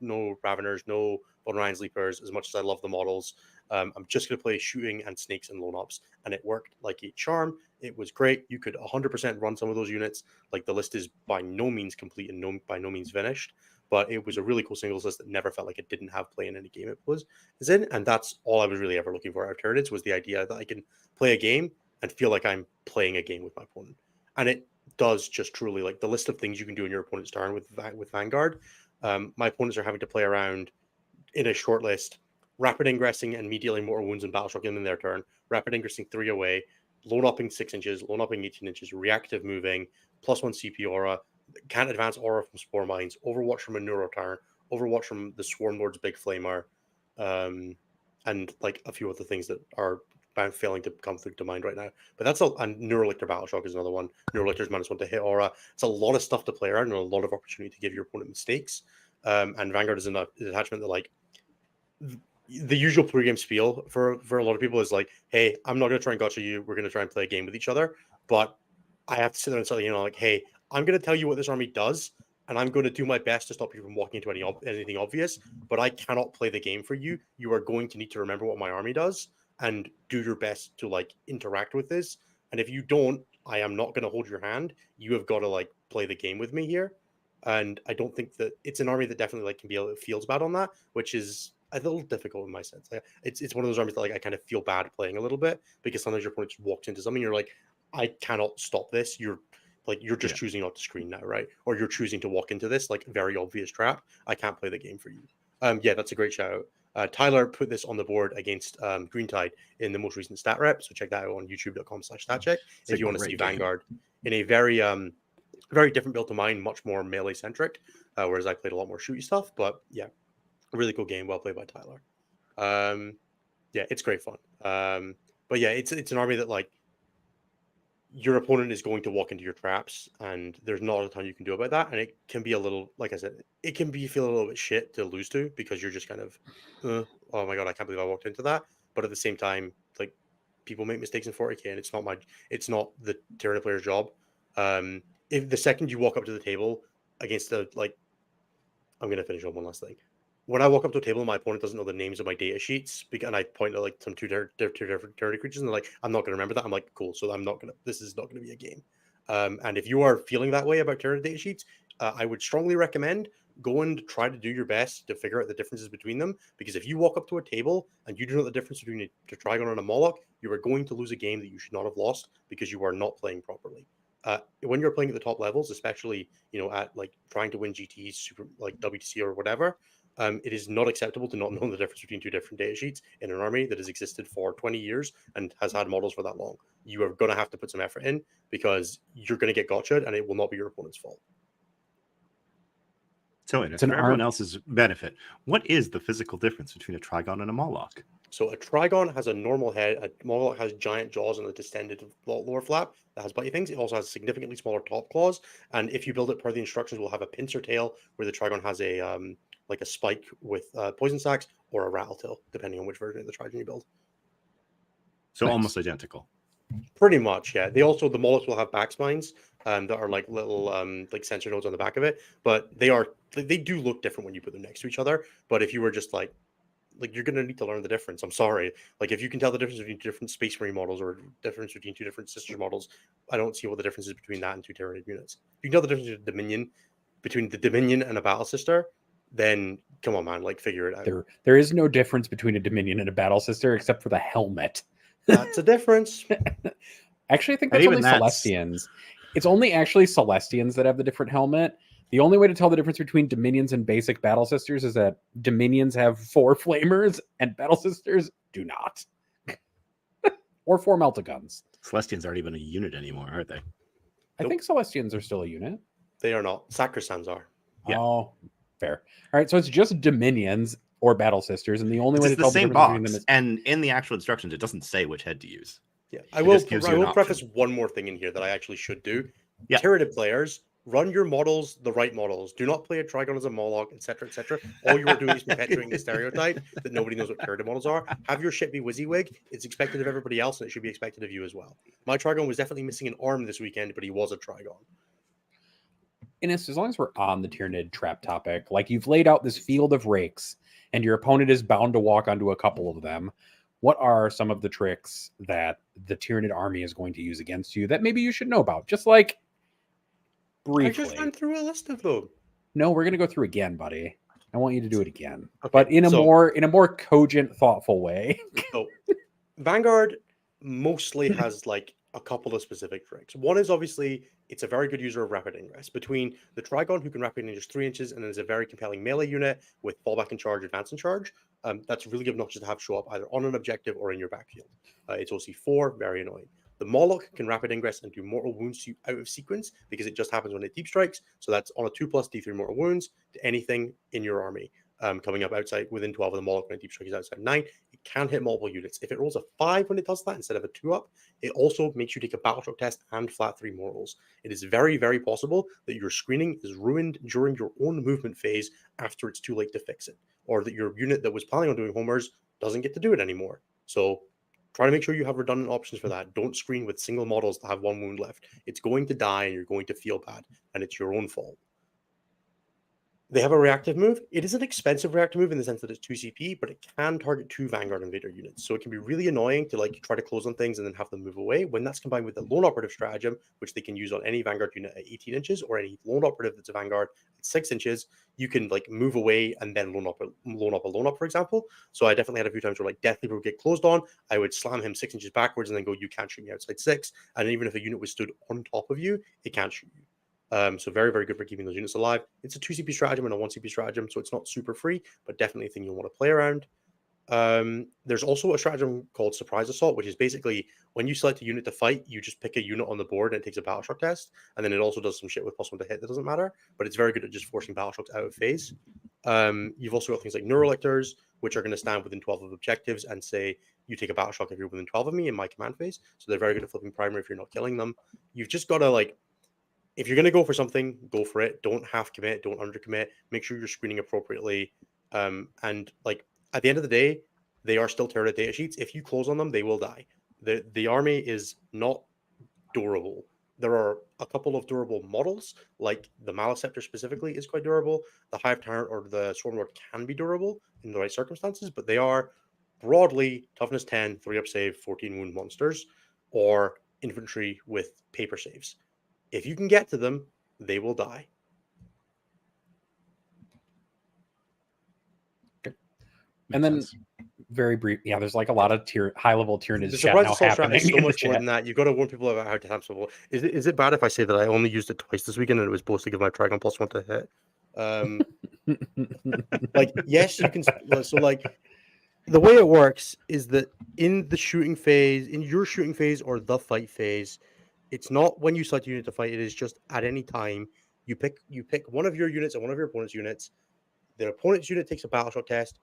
Raveners, no Von Ryan's Leapers. As much as I love the models, I'm just gonna play shooting and snakes and lone ops, and it worked like a charm. It was great. You could 100% run some of those units. Like, the list is by no means complete and by no means finished, but it was a really cool singles list that never felt like it didn't have play in any game it was in. And that's all I was really ever looking for out of Tyranids, was the idea that I can play a game and feel like I'm playing a game with my opponent. And it does just truly, like, the list of things you can do in your opponent's turn with Vanguard. My opponents are having to play around in a short list, rapid ingressing and me dealing mortal wounds and battle shock in their turn, rapid ingressing 3 away, lone upping 6 inches, lone upping 18 inches, reactive moving, +1 CP aura, can't advance aura from Spore Mines, Overwatch from a Neurotyrant, Overwatch from the Swarm Lord's Big Flamer, and like a few other things that are failing to come through to mind right now. But that's and Neurolictor Battle Shock is another one. Neurolictor's -1 to hit aura. It's a lot of stuff to play around and a lot of opportunity to give your opponent mistakes. And Vanguard is in a detachment that, like, the usual pregame spiel for a lot of people is like, hey, I'm not going to try and gotcha you. We're going to try and play a game with each other. But I have to sit there and tell you, like, hey, I'm going to tell you what this army does, and I'm going to do my best to stop you from walking into anything obvious, but I cannot play the game for you. You are going to need to remember what my army does and do your best to like interact with this. And if you don't, I am not going to hold your hand. You have got to like play the game with me here. And I don't think that it's an army that definitely like can be feels bad on that, which is a little difficult in my sense. It's one of those armies that like I kind of feel bad playing a little bit because sometimes your opponent just walks into something, you're like, I cannot stop this. You're just choosing not to screen now, right? Or you're choosing to walk into this like very obvious trap. I can't play the game for you. Yeah, that's a great shout out. Tyler put this on the board against Green Tide in the most recent stat rep. So check that out on youtube.com/statcheck if you want to see Vanguard in a very very different build to mine, much more melee centric, whereas I played a lot more shooty stuff. But yeah, a really cool game, well played by Tyler. Yeah, it's great fun. But yeah, it's an army that like your opponent is going to walk into your traps, and there's not a ton you can do about that. And it can be a little, like I said, it can be feel a little bit shit to lose to because you're just kind of, oh my god, I can't believe I walked into that. But at the same time, like people make mistakes in 40k, and it's not the Tyranid player's job. If the second you walk up to the table against I'm going to finish on one last thing. When I walk up to a table and my opponent doesn't know the names of my data sheets, and I point at like some two different Tyranid creatures, and they're like, I'm not going to remember that. I'm like, cool. So this is not going to be a game. And if you are feeling that way about Tyranid data sheets, I would strongly recommend go and try to do your best to figure out the differences between them. Because if you walk up to a table and you do know the difference between a Trigon and a Moloch, you are going to lose a game that you should not have lost because you are not playing properly. When you're playing at the top levels, especially at like trying to win GTs, super like WTC or whatever, it is not acceptable to not know the difference between two different data sheets in an army that has existed for 20 years and has had models for that long. You are going to have to put some effort in because you're going to get gotcha'd, and it will not be your opponent's fault. So, for everyone else's benefit, what is the physical difference between a Trigon and a Moloch? So a Trigon has a normal head, a Moloch has giant jaws and a distended lower flap that has bitey things. It also has significantly smaller top claws, and if you build it per the instructions, we'll have a pincer tail where the Trigon has a like a spike with poison sacks or a rattle tail, depending on which version of the Trigon you build. So almost identical. Pretty much, yeah. The Molochs will have back spines that are like little like sensor nodes on the back of it, but they do look different when you put them next to each other. But if you were just like you're going to need to learn the difference. I'm sorry. Like if you can tell the difference between different Space Marine models or difference between two different sister models, I don't see what the difference is between that and two Tyranid units. If you can tell the difference between the Dominion and a Battle Sister, then come on, man, like figure it out. There is no difference between a Dominion and a Battle Sister except for the helmet. That's a difference. Actually, I think that's only Celestians. It's only actually Celestians that have the different helmet. The only way to tell the difference between Dominions and basic Battle Sisters is that Dominions have 4 flamers and Battle Sisters do not. Or 4 meltaguns. Celestians aren't even a unit anymore, aren't they? I think Celestians are still a unit. They are not. Sacrosans are. Yeah. Oh, fair. All right, so it's just Dominions or Battle Sisters, and the only way to tell the difference between them is... And in the actual instructions, it doesn't say which head to use. Yeah, I will preface one more thing in here that I actually should do. Yeah. Tyranid players, run your models the right models. Do not play a Trigon as a Moloch, etc., etc. All you are doing is perpetuating the stereotype that nobody knows what Tyranid models are. Have your shit be WYSIWYG. It's expected of everybody else, and it should be expected of you as well. My Trigon was definitely missing an arm this weekend, but he was a Trigon. As long as we're on the Tyranid trap topic, like you've laid out this field of rakes, and your opponent is bound to walk onto a couple of them, what are some of the tricks that the Tyranid army is going to use against you that maybe you should know about? Just like briefly. I just went through a list of them. No, we're gonna go through again, buddy. I want you to do it again, okay, but in a more cogent, thoughtful way. So, Vanguard mostly has like a couple of specific tricks. One is obviously it's a very good user of rapid ingress between the Trigon, who can rapid ingress 3 inches and is a very compelling melee unit with fallback and charge, advance and charge. That's really obnoxious to have show up either on an objective or in your backfield. It's OC4, very annoying. The Moloch can rapid ingress and do mortal wounds to out of sequence because it just happens when it deep strikes. So that's on a 2+ D3 mortal wounds to anything in your army. Coming up outside within 12 of the Moloch when it deep strike is outside 9. It can hit multiple units. If it rolls a 5 when it does that instead of a 2-up, it also makes you take a battle shock test and flat 3 mortals. It is very, very possible that your screening is ruined during your own movement phase after it's too late to fix it, or that your unit that was planning on doing homers doesn't get to do it anymore. So try to make sure you have redundant options for that. Don't screen with single models that have 1 wound left. It's going to die and you're going to feel bad, and it's your own fault. They have a reactive move. It is an expensive reactive move in the sense that it's 2 CP, but it can target 2 Vanguard Invader units. So it can be really annoying to like try to close on things and then have them move away. When that's combined with the Lone Operative stratagem, which they can use on any Vanguard unit at 18 inches or any Lone Operative that's a Vanguard at 6 inches, you can like move away and then loan up, for example. So I definitely had a few times where like Deathleaper would get closed on. I would slam him 6 inches backwards and then go, you can't shoot me outside 6. And even if a unit was stood on top of you, it can't shoot you. So very, very good for keeping those units alive. It's a 2 CP stratagem and a 1 CP stratagem, so it's not super free, but definitely a thing you'll want to play around. There's also a stratagem called Surprise Assault, which is basically when you select a unit to fight, you just pick a unit on the board and it takes a battle shock test, and then it also does some shit with +1 to hit that doesn't matter, but it's very good at just forcing battle shocks out of phase. You've also got things like Neurolictors, which are going to stand within 12 of objectives and say, you take a battle shock if you're within 12 of me in my command phase, so they're very good at flipping primary if you're not killing them. You've just got to like, if you're going to go for something, go for it. Don't half commit. Don't undercommit. Make sure you're screening appropriately. And like at the end of the day, they are still Tyranid data sheets. If you close on them, they will die. The army is not durable. There are a couple of durable models, like the Maleceptor specifically is quite durable. The Hive Tyrant or the Swarmlord can be durable in the right circumstances, but they are broadly toughness 10, 3-up save, 14 wound monsters, or infantry with paper saves. If you can get to them, they will die. And then, very brief, yeah, there's like a lot of high-level Tyranids The chat Surprise now Assault strat happening is so in the much more chat. than that. You've got to warn people about how detachable. Is it bad if I say that I only used it twice this weekend and it was supposed to give my Trigon +1 to hit? Like, yes, you can. So, like, the way it works is that in the shooting phase, in your shooting phase or the fight phase, it's not when you select a unit to fight. It is just at any time you pick one of your units and one of your opponent's units. Their opponent's unit takes a battle shock test.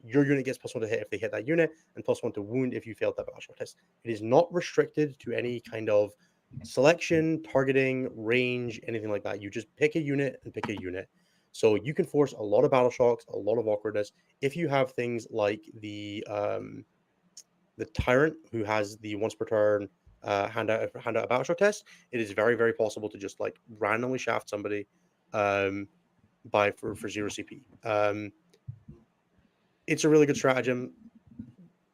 Your unit gets +1 to hit if they hit that unit, and +1 to wound if you failed that battle shock test. It is not restricted to any kind of selection, targeting, range, anything like that. You just pick a unit and pick a unit. So you can force a lot of battle shocks, a lot of awkwardness. If you have things like the Tyrant, who has the once per turn hand out a battle shock test, it is very, very possible to just like randomly shaft somebody for 0 CP. It's a really good stratagem.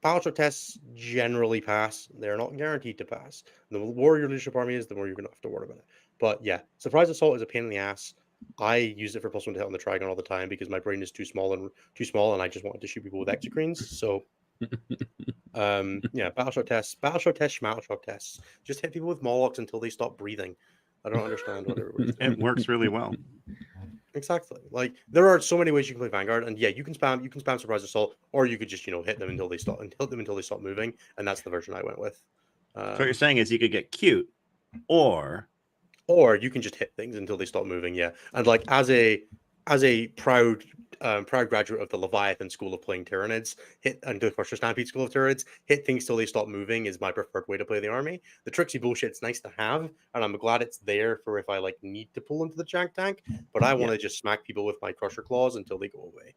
Battle shock tests generally pass. They're not guaranteed to pass. The more your leadership army is, the more you're going to have to worry about it. But yeah, Surprise Assault is a pain in the ass. I use it for +1 to hit on the Trigon all the time because my brain is too small, and I just wanted to shoot people with exocrines. So yeah, battle shock tests, schmattle shock tests. Just hit people with Molochs until they stop breathing. I don't understand what everybody's doing. It works really well. Exactly. Like there are so many ways you can play Vanguard, and yeah, you can spam Surprise Assault, or you could just hit them until they stop moving, and that's the version I went with. So what you're saying is you could get cute, or you can just hit things until they stop moving. Yeah, and like as a proud graduate of the Leviathan School of playing Tyranids, and the Crusher Stampede School of Tyranids, hit things till they stop moving is my preferred way to play the army. The tricksy bullshit's nice to have, and I'm glad it's there for if I like need to pull into the Jank Tank, but I want to just smack people with my Crusher Claws until they go away.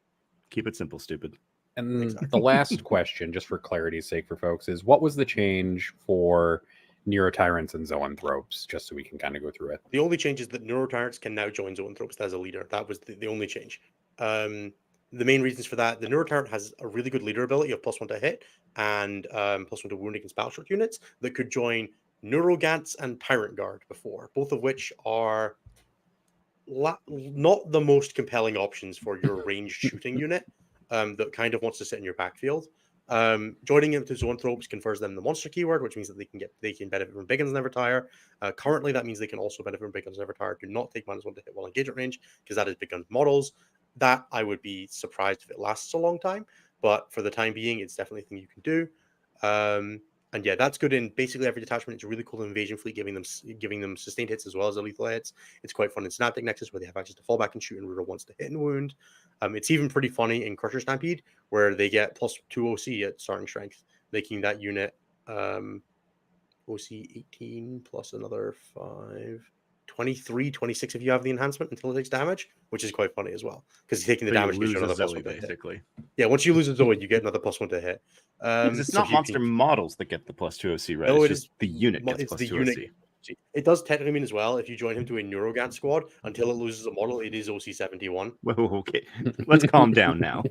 Keep it simple, stupid. And the last question, just for clarity's sake for folks, is what was the change for Neurotyrants and Zonethropes, just so we can kind of go through it? The only change is that Neurotyrants can now join Zonethropes as a leader. That was the only change. The main reasons for that, the Neurotyrant has a really good leader ability of +1 to hit and +1 to wound against battle shock units that could join Neurogants and Tyrant Guard before, both of which are not the most compelling options for your ranged shooting unit that kind of wants to sit in your backfield. Joining into Zonethropes confers them the monster keyword, which means that they can benefit from Big Guns Never Tire. Currently, that means they can also benefit from Big Guns Never Tire. Do not take -1 to hit while engagement range, because that is Big Guns models. That I would be surprised if it lasts a long time, but for the time being, it's definitely a thing you can do. And yeah, that's good in basically every detachment. It's a really cool invasion fleet, giving them sustained hits as well as the lethal hits. It's quite fun in Synaptic Nexus, where they have access to fall back and shoot and reroll once to hit and wound. It's even pretty funny in Crusher Stampede, where they get +2 OC at starting strength, making that unit OC 18 plus another 5, 23, 26 if you have the enhancement until it takes damage, which is quite funny as well, because taking the damage gives you another +1 to hit. Basically. Yeah, once you lose a Zoid, you get another +1 to hit. It's not monster models that get the +2 OC, right? No, it's just the unit gets +2 OC. It does technically mean as well, if you join him to a Neurogant squad, until it loses a model, it is OC 71. Whoa, okay. Let's calm down now.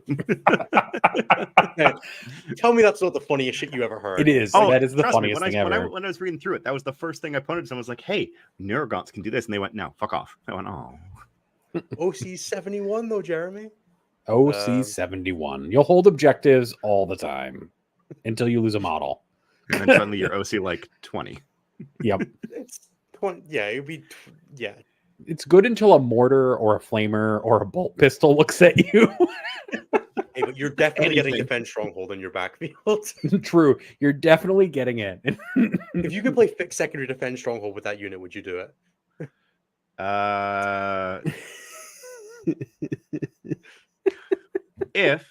Tell me that's not the funniest shit you ever heard. It is. Oh, that is the trust me, funniest thing ever. when I was reading through it, that was the first thing I pointed. Someone was like, "Hey, Neurogants can do this," and they went, "No, fuck off." I went, "Oh." OC 71 though, Jeremy. OC 71. You'll hold objectives all the time until you lose a model. And then suddenly you're OC like 20. Yep. It's 20. Yeah, it'd be. Yeah. It's good until a mortar or a flamer or a bolt pistol looks at you. Hey, but you're definitely getting Anything. defense stronghold in your backfield. True. You're definitely getting it. If you could play fixed secondary defense stronghold with that unit, would you do it? If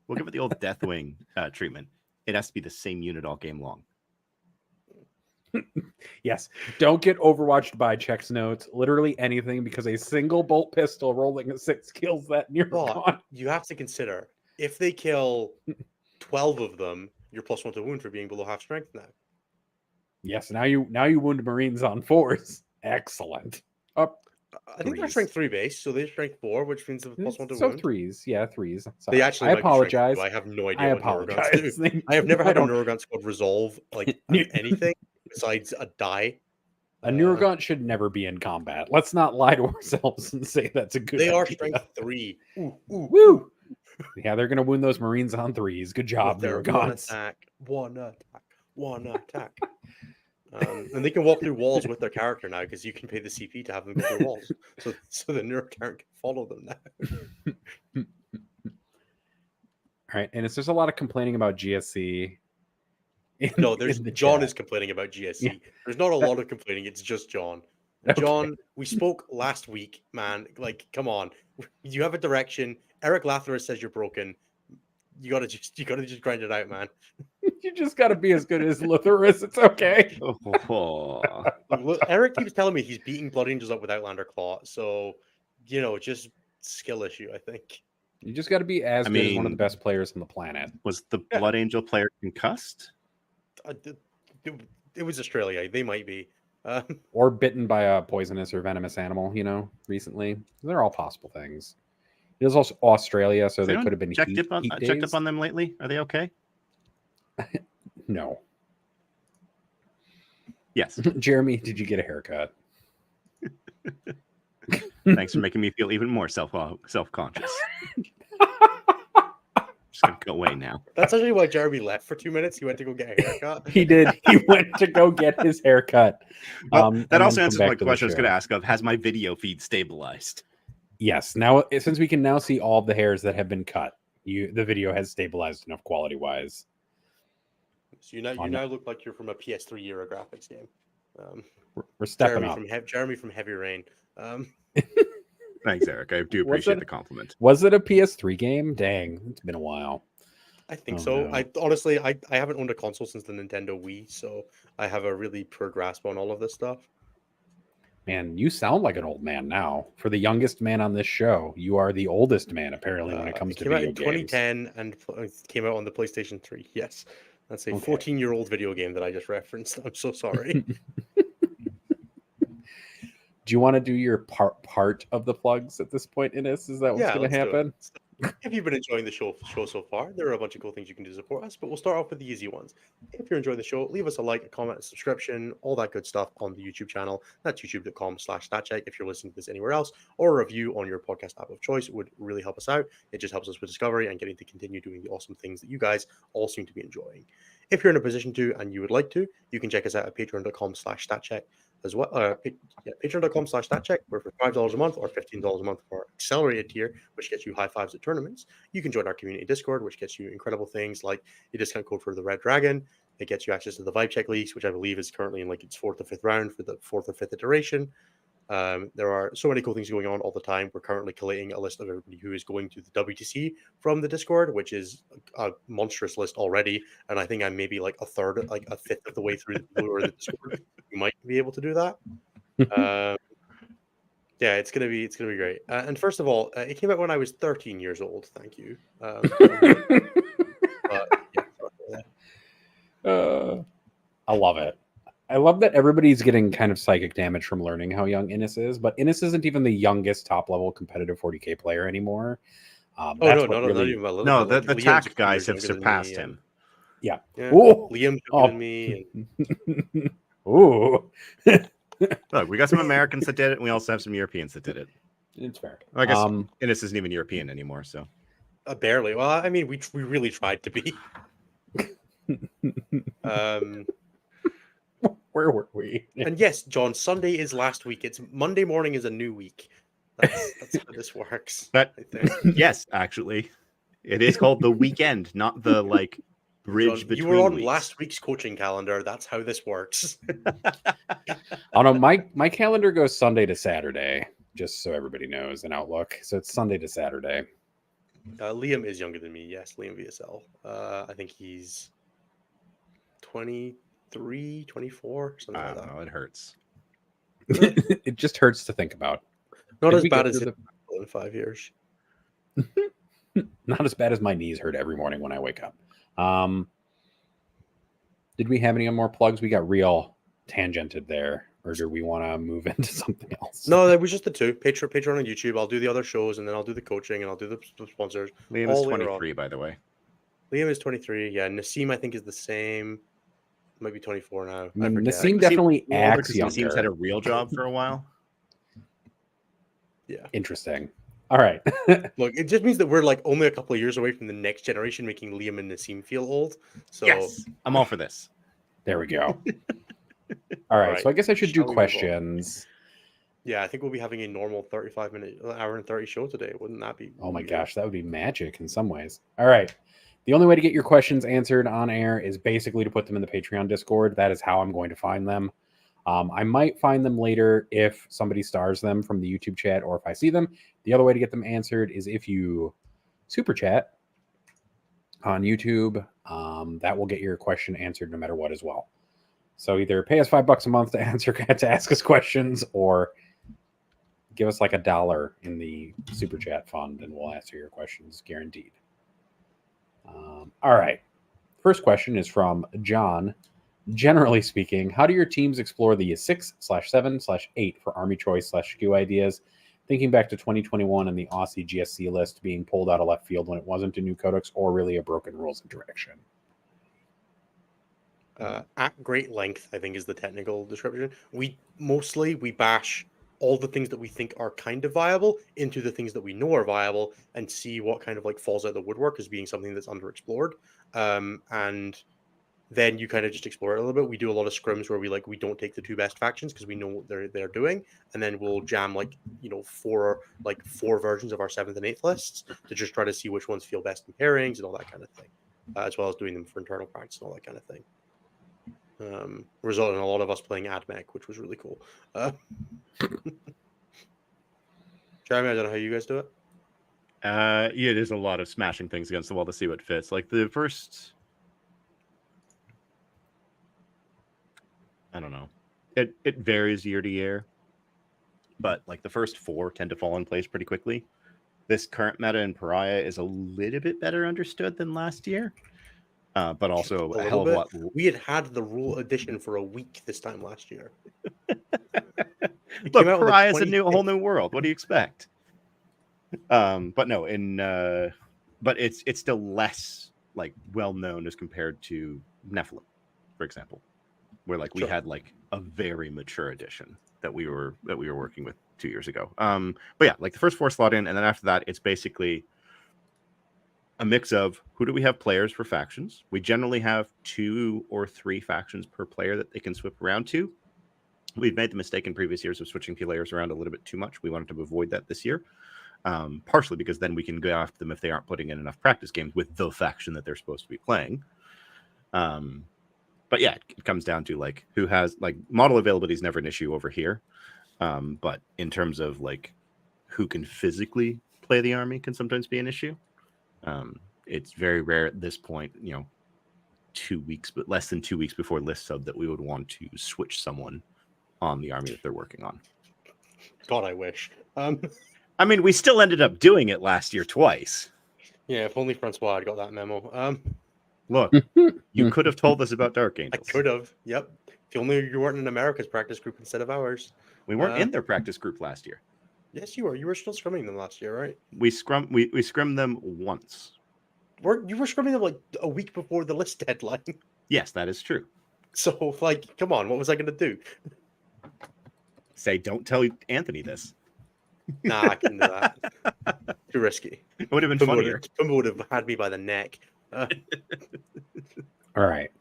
we'll give it the old Deathwing treatment, it has to be the same unit all game long. Yes. Don't get overwatched by checks notes. Literally anything, because a single bolt pistol rolling a 6 kills that Neurocon. But you have to consider, if they kill 12 of them, you're +1 to wound for being below half strength now. Yes. Now you wound Marines on 4s. Excellent. Up. I think they're strength 3 base, so they're strength 4, which means they're +1 to So wound. 3s. Yeah, 3s. They actually I might be strength apologize. 2. I have no I idea what Neurogants apologize. do. I have never had a don't- Neurogant squad resolve like anything besides a die. A Neurogant should never be in combat. Let's not lie to ourselves and say that's a good They are idea. strength 3. Ooh, ooh. Woo! Yeah, they're going to wound those Marines on 3s. Good job, With their Neurogants. one attack. And they can walk through walls with their character now because you can pay the CP to have them go through walls. So the Neurotyrant can follow them now. All right, and it's just a lot of complaining about GSC. No, John chat. is complaining about GSC. Yeah. There's not a lot of complaining. It's just John. Okay. John, we spoke last week, man. Like, come on. You have a direction. Eric Lathras says you're broken. You gotta just grind it out, man. You just got to be as good as Luthorus. It's okay. Look, Eric keeps telling me he's beating Blood Angels up with Outlander Claw. So, just skill issue, I think. You just got to be as good as one of the best players on the planet. Was the Blood Angel player concussed? It was Australia. They might be. Or bitten by a poisonous or venomous animal, recently. They're all possible things. It was also Australia, so they could have been checked up days. on them lately. Are they okay? No. Yes. Jeremy, did you get a haircut? Thanks for making me feel even more self-conscious. Just gonna go away now. That's actually why Jeremy left for 2 minutes. He went to go get a haircut. He did. He went to go get his haircut. That also answers my question I was going to ask of, has my video feed stabilized? Yes. Now, since we can now see all of the hairs that have been cut, the video has stabilized enough quality-wise. So you now look like you're from a PS3 era graphics game. We're stepping up. Jeremy from Heavy Rain. Thanks, Eric. I do appreciate the compliment. Was it a PS3 game? Dang, it's been a while. I think so. No. I haven't owned a console since the Nintendo Wii, so I have a really poor grasp on all of this stuff. Man, you sound like an old man now. For the youngest man on this show, you are the oldest man, apparently, when it comes to video games. It came out in 2010 and came out on the PlayStation 3. Yes. That's a 14-year-old video game that I just referenced. I'm so sorry. Do you want to do your part of the plugs at this point, Innes? Is that what's going to happen? If you've been enjoying the show so far, there are a bunch of cool things you can do to support us, but we'll start off with the easy ones. If you're enjoying the show, leave us a like, a comment, a subscription, all that good stuff on the YouTube channel. That's youtube.com/statcheck if you're listening to this anywhere else, or a review on your podcast app of choice would really help us out. It just helps us with discovery and getting to continue doing the awesome things that you guys all seem to be enjoying. If you're in a position to and you would like to, you can check us out at patreon.com/statcheck. as well. Patreon.com/statcheck, where for $5 a month or $15 a month for our accelerated tier, which gets you high fives at tournaments, you can join our community Discord, which gets you incredible things like a discount code for the Red Dragon. It gets you access to the Vibe Check leagues, which I believe is currently in its 4th or 5th round for the 4th or 5th iteration. There are so many cool things going on all the time. We're currently collating a list of everybody who is going to the WTC from the Discord, which is a monstrous list already. And I think I'm maybe a fifth of the way through the Discord. You might be able to do that. Yeah, it's gonna be great. And first of all, it came out when I was 13 years old. Thank you. I love it. I love that everybody's getting kind of psychic damage from learning how young Innis is, but Innis isn't even the youngest top-level competitive 40k player anymore. Oh That's no, what not really... even a little No, bit. the Liam's a TAC few guys years have younger than surpassed me, him. Yeah. Yeah, Ooh. Liam's Oh. younger than me. And... Ooh. Look, we got some Americans that did it, and we also have some Europeans that did it. It's fair. I guess Innis isn't even European anymore, so. Barely. Well, I mean, we really tried to be. Where were we? And yes, John, Sunday is last week. It's Monday morning is a new week. That's how this works. But I think. yes, actually, it is called the weekend, not the like bridge John, between. you were on weeks. last week's coaching calendar. That's how this works. Oh no, my calendar goes Sunday to Saturday, just so everybody knows in Outlook. So it's Sunday to Saturday. Liam is younger than me. Yes, Liam VSL. I think he's 23, 24, something I like don't that. know. It hurts. It just hurts to think about. Not Did as we bad get as through it in 5 years. Not as bad as my knees hurt every morning when I wake up. Did we have any more plugs? We got real tangented there, or do we want to move into something else? No, that was just the two. Patreon and YouTube. I'll do the other shows, and then I'll do the coaching, and I'll do the sponsors. Liam is 23, by the way. Liam is 23. Yeah, Nassim, I think, is the same. Might be 24 now. I mean, forget. Nassim definitely acts younger. Nassim's had a real job for a while. Yeah. Interesting. All right. Look, it just means that we're like only a couple of years away from the next generation making Liam and Nassim feel old. So yes, I'm all for this. There we go. All right. So I guess I should do questions. Yeah, I think we'll be having a normal 35-minute, hour and 30 show today. Wouldn't that be? Oh my gosh, that would be magic in some ways. All right. The only way to get your questions answered on air is basically to put them in the Patreon Discord. That is how I'm going to find them. I might find them later if somebody stars them from the YouTube chat or if I see them. The other way to get them answered is if you super chat on YouTube. That will get your question answered no matter what as well. So either pay us $5 a month to ask us questions, or give us like $1 in the super chat fund and we'll answer your questions guaranteed. All right. First question is from John. Generally speaking, how do your teams explore the 6/7/8 for army choice /SKU ideas? Thinking back to 2021 and the Aussie GSC list being pulled out of left field when it wasn't a new codex or really a broken rules interaction. At great length, I think, is the technical description. We bash all the things that we think are kind of viable into the things that we know are viable and see what kind of like falls out of the woodwork as being something that's underexplored. And then you kind of just explore it a little bit. We do a lot of scrims where we don't take the two best factions because we know what they're doing, and then we'll jam four versions of our 7th and 8th lists to just try to see which ones feel best in pairings and all that kind of thing, as well as doing them for internal practice and all that kind of thing. Resulting in a lot of us playing AdMech, which was really cool. Jeremy, I don't know how you guys do it. Yeah, there's a lot of smashing things against the wall to see what fits. Like the first, I don't know. It varies year to year, but like the first 4 tend to fall in place pretty quickly. This current meta in Pariah is a little bit better understood than last year. But also a hell of a lot. We had the rule edition for a week this time last year. Look, Pariah is a whole new world. What do you expect? But no, but it's still less like well known as compared to Nephilim, for example, where like we had like a very mature edition that we were working with 2 years ago. But yeah, like the first 4 slot in, and then after that, it's basically a mix of who do we have players for factions. We generally have 2 or 3 factions per player that they can swap around to. We've made the mistake in previous years of switching players around a little bit too much. We wanted to avoid that this year, partially because then we can go after them if they aren't putting in enough practice games with the faction that they're supposed to be playing. But yeah, it comes down to like who has like model availability is never an issue over here. But in terms of like who can physically play the army can sometimes be an issue. It's very rare at this point, 2 weeks, but less than 2 weeks before list sub that we would want to switch someone on the army that they're working on. God, I wish. I mean, we still ended up doing it last year twice. Yeah, if only Francois had got that memo. Look, you could have told us about Dark Angels. I could have. Yep. If only you weren't in America's practice group instead of ours. We weren't in their practice group last year. Yes, you were. You were still scrimming them last year, right? We scrimmed them once. You were scrimming them like a week before the list deadline. Yes, that is true. So, like, come on, what was I going to do? Say, don't tell Anthony this. Nah, I can do that. Too risky. It would have been Puma funnier. would have had me by the neck. All right.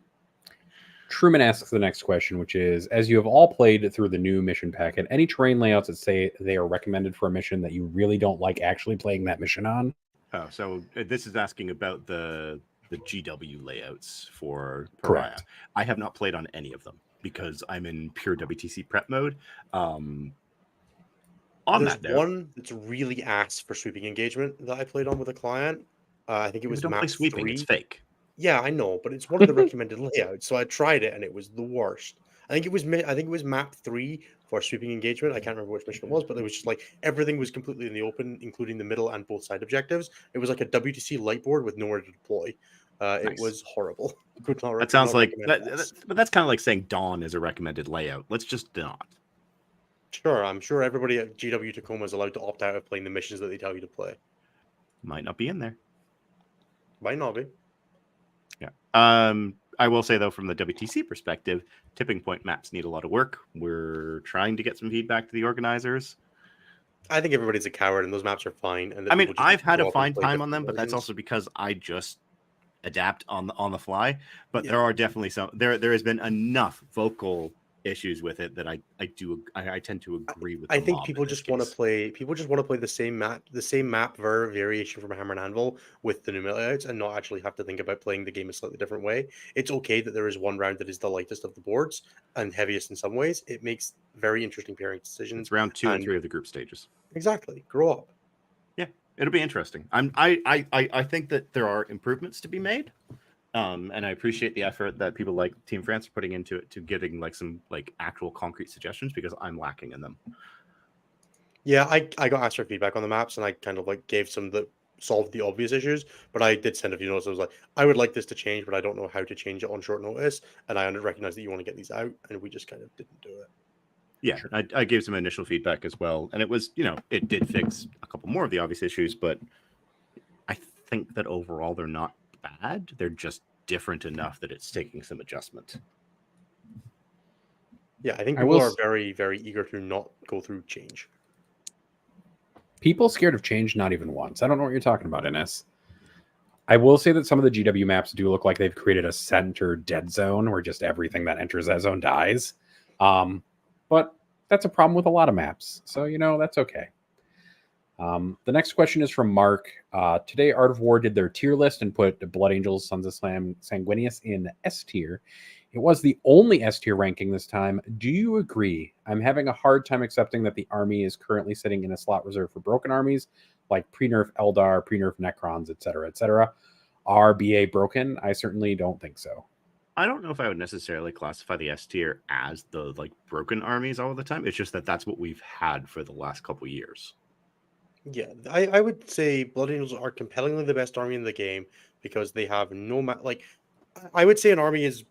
Truman asks the next question, which is, as you have all played through the new mission packet, any terrain layouts that say they are recommended for a mission that you really don't like actually playing that mission on? Oh, so this is asking about the GW layouts for Pariah. Correct. I have not played on any of them because I'm in pure WTC prep mode. There's one that's really ass for sweeping engagement that I played on with a client. I think it was don't map play sweeping. 3. It's fake. Yeah, I know, but it's one of the recommended layouts. So I tried it, and it was the worst. I think it was map 3 for sweeping engagement. I can't remember which mission it was, but it was just like everything was completely in the open, including the middle and both side objectives. It was like a WTC light board with nowhere to deploy. It Nice. was horrible. That sounds like but that's kind of like saying Dawn is a recommended layout. Let's just not. Sure, I'm sure everybody at GW Tacoma is allowed to opt out of playing the missions that they tell you to play. Might not be in there. Might not be. Yeah. I will say though, from the WTC perspective, tipping point maps need a lot of work. We're trying to get some feedback to the organizers. I think everybody's a coward, and those maps are fine. And I mean, I've had a fine time on them, but that's also because I just adapt on the fly. But there are definitely some. There has been enough vocal issues with it that I tend to agree with. I think people just want to play. People just want to play the same map variation from Hammer and Anvil with the new layouts, and not actually have to think about playing the game a slightly different way. It's okay that there is one round that is the lightest of the boards and heaviest in some ways. It makes very interesting pairing decisions. It's round 2 and 3 of the group stages. Exactly. Grow up. Yeah, it'll be interesting. I think that there are improvements to be made. And I appreciate the effort that people like Team France are putting into it, to getting like some like actual concrete suggestions, because I'm lacking in them. Yeah, I got asked for feedback on the maps, and I kind of like gave some that solved the obvious issues, but I did send a few notes. I was like, I would like this to change, but I don't know how to change it on short notice, and I recognize that you want to get these out, and we just kind of didn't do it. Yeah, sure. I gave some initial feedback as well, and it was, it did fix a couple more of the obvious issues, but I think that overall they're not bad. They're just different enough that it's taking some adjustment. Yeah, I think people are very, very eager to not go through change. People scared of change, not even once. I don't know what you're talking about, Ines. I will say that some of the GW maps do look like they've created a center dead zone where just everything that enters that zone dies. But that's a problem with a lot of maps. So, that's okay. The next question is from Mark. Today, Art of War did their tier list and put Blood Angels, Sons of Sanguinius in S tier. It was the only S tier ranking this time. Do you agree? I'm having a hard time accepting that the army is currently sitting in a slot reserved for broken armies, like pre-nerf Eldar, pre-nerf Necrons, etc., etc. Are BA broken? I certainly don't think so. I don't know if I would necessarily classify the S tier as the broken armies all the time. It's just that that's what we've had for the last couple years. Yeah, I would say Blood Angels are compellingly the best army in the game because they have I would say an army is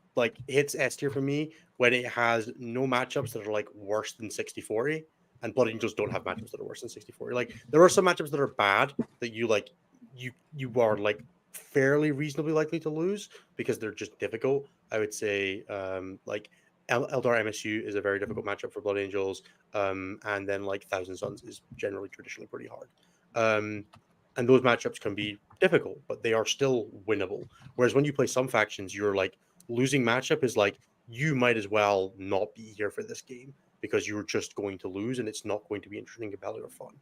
hits S tier for me when it has no matchups that are worse than 60-40, and Blood Angels don't have matchups that are worse than 60-40. There are some matchups that are bad that you are fairly reasonably likely to lose because they're just difficult. I would say Eldar MSU is a very difficult matchup for Blood Angels, and then Thousand Suns is generally traditionally pretty hard. And those matchups can be difficult, but they are still winnable. Whereas when you play some factions, you're losing matchup is you might as well not be here for this game because you're just going to lose and it's not going to be interesting, compelling, or fun.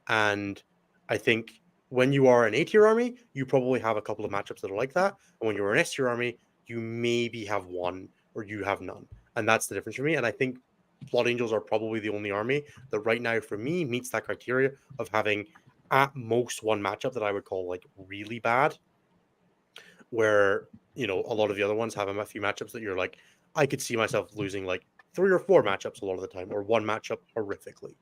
And I think when you are an A-tier army, you probably have a couple of matchups that are like that. And when you're an S-tier army, you maybe have one or you have none. And that's the difference for me. And I think Blood Angels are probably the only army that right now for me meets that criteria of having at most one matchup that I would call really bad, where a lot of the other ones have a few matchups that you're I could see myself losing 3 or 4 matchups a lot of the time, or one matchup horrifically,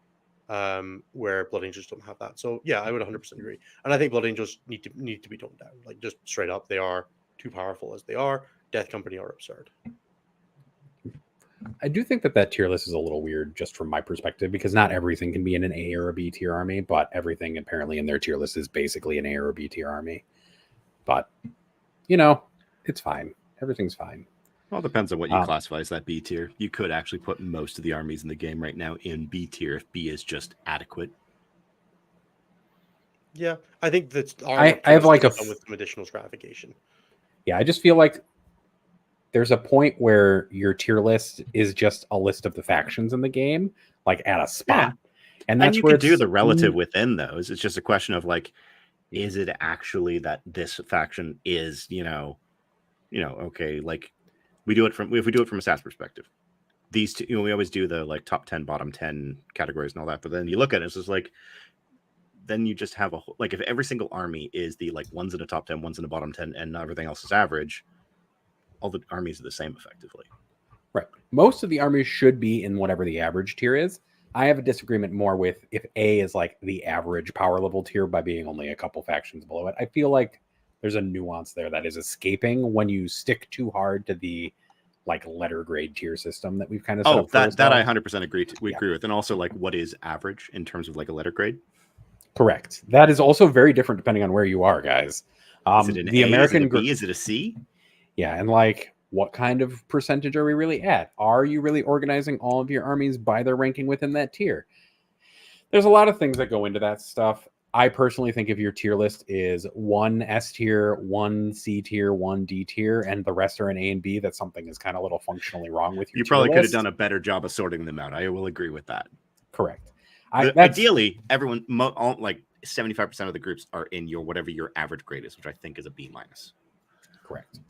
where Blood Angels don't have that. So yeah, I would 100% agree. And I think Blood Angels need to be toned down, just straight up. They are too powerful as they are. Death Company are absurd. I do think that tier list is a little weird just from my perspective because not everything can be in an A or a B tier army, but everything apparently in their tier list is basically an A or a B tier army. But, it's fine. Everything's fine. Well, it depends on what you classify as that B tier. You could actually put most of the armies in the game right now in B tier if B is just adequate. Yeah, I think that's I have like with some additional stratification. Yeah, I just feel like there's a point where your tier list is just a list of the factions in the game, like at a spot. Yeah. And that's you where can do the relative within those. It's just a question of like, is it actually that this faction is, okay, like if we do it from a stats perspective, these two, we always do the like top 10, bottom 10 categories and all that. But then you look at it, it's just like, then you just have like if every single army is the like one's in the top 10, one's in the bottom 10, and everything else is average, all the armies are the same effectively. Right. Most of the armies should be in whatever the average tier is. I have a disagreement more with if A is like the average power level tier by being only a couple factions below it. I feel like there's a nuance there that is escaping when you stick too hard to the like letter grade tier system that we've kind of set up. That I 100% agree with. And also like what is average in terms of like a letter grade? Correct. That is also very different depending on where you are, guys. Is it an A? American is it a B? Is it a C? Yeah, and like what kind of percentage are we really at? Are you really organizing all of your armies by their ranking within that tier? There's a lot of things that go into that stuff. I personally think if your tier list is 1 S tier, 1 C tier, 1 D tier, and the rest are an A and B, that something is kind of a little functionally wrong with your tier list. You probably could have done a better job of sorting them out. I will agree with that. Correct. Ideally, everyone, like 75% of the groups are in your whatever your average grade is, which I think is a B-. Correct.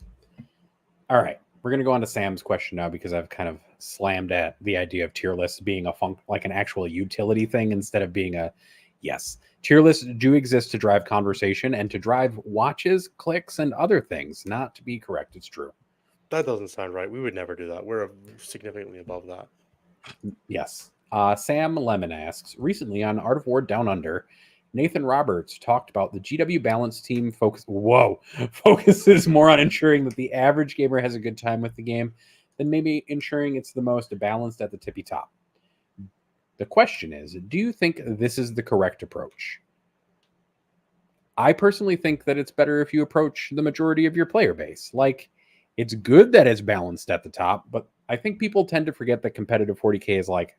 All right. We're going to go on to Sam's question now because I've kind of slammed at the idea of tier lists being like an actual utility thing instead of being a yes. Tier lists do exist to drive conversation and to drive watches, clicks, and other things. Not to be correct. It's true. That doesn't sound right. We would never do that. We're significantly above that. Yes. Sam Lemon asks, recently on Art of War Down Under, Nathan Roberts talked about the GW Balance team focuses more on ensuring that the average gamer has a good time with the game than maybe ensuring it's the most balanced at the tippy top. The question is, do you think this is the correct approach? I personally think that it's better if you approach the majority of your player base. Like, it's good that it's balanced at the top, but I think people tend to forget that competitive 40K is like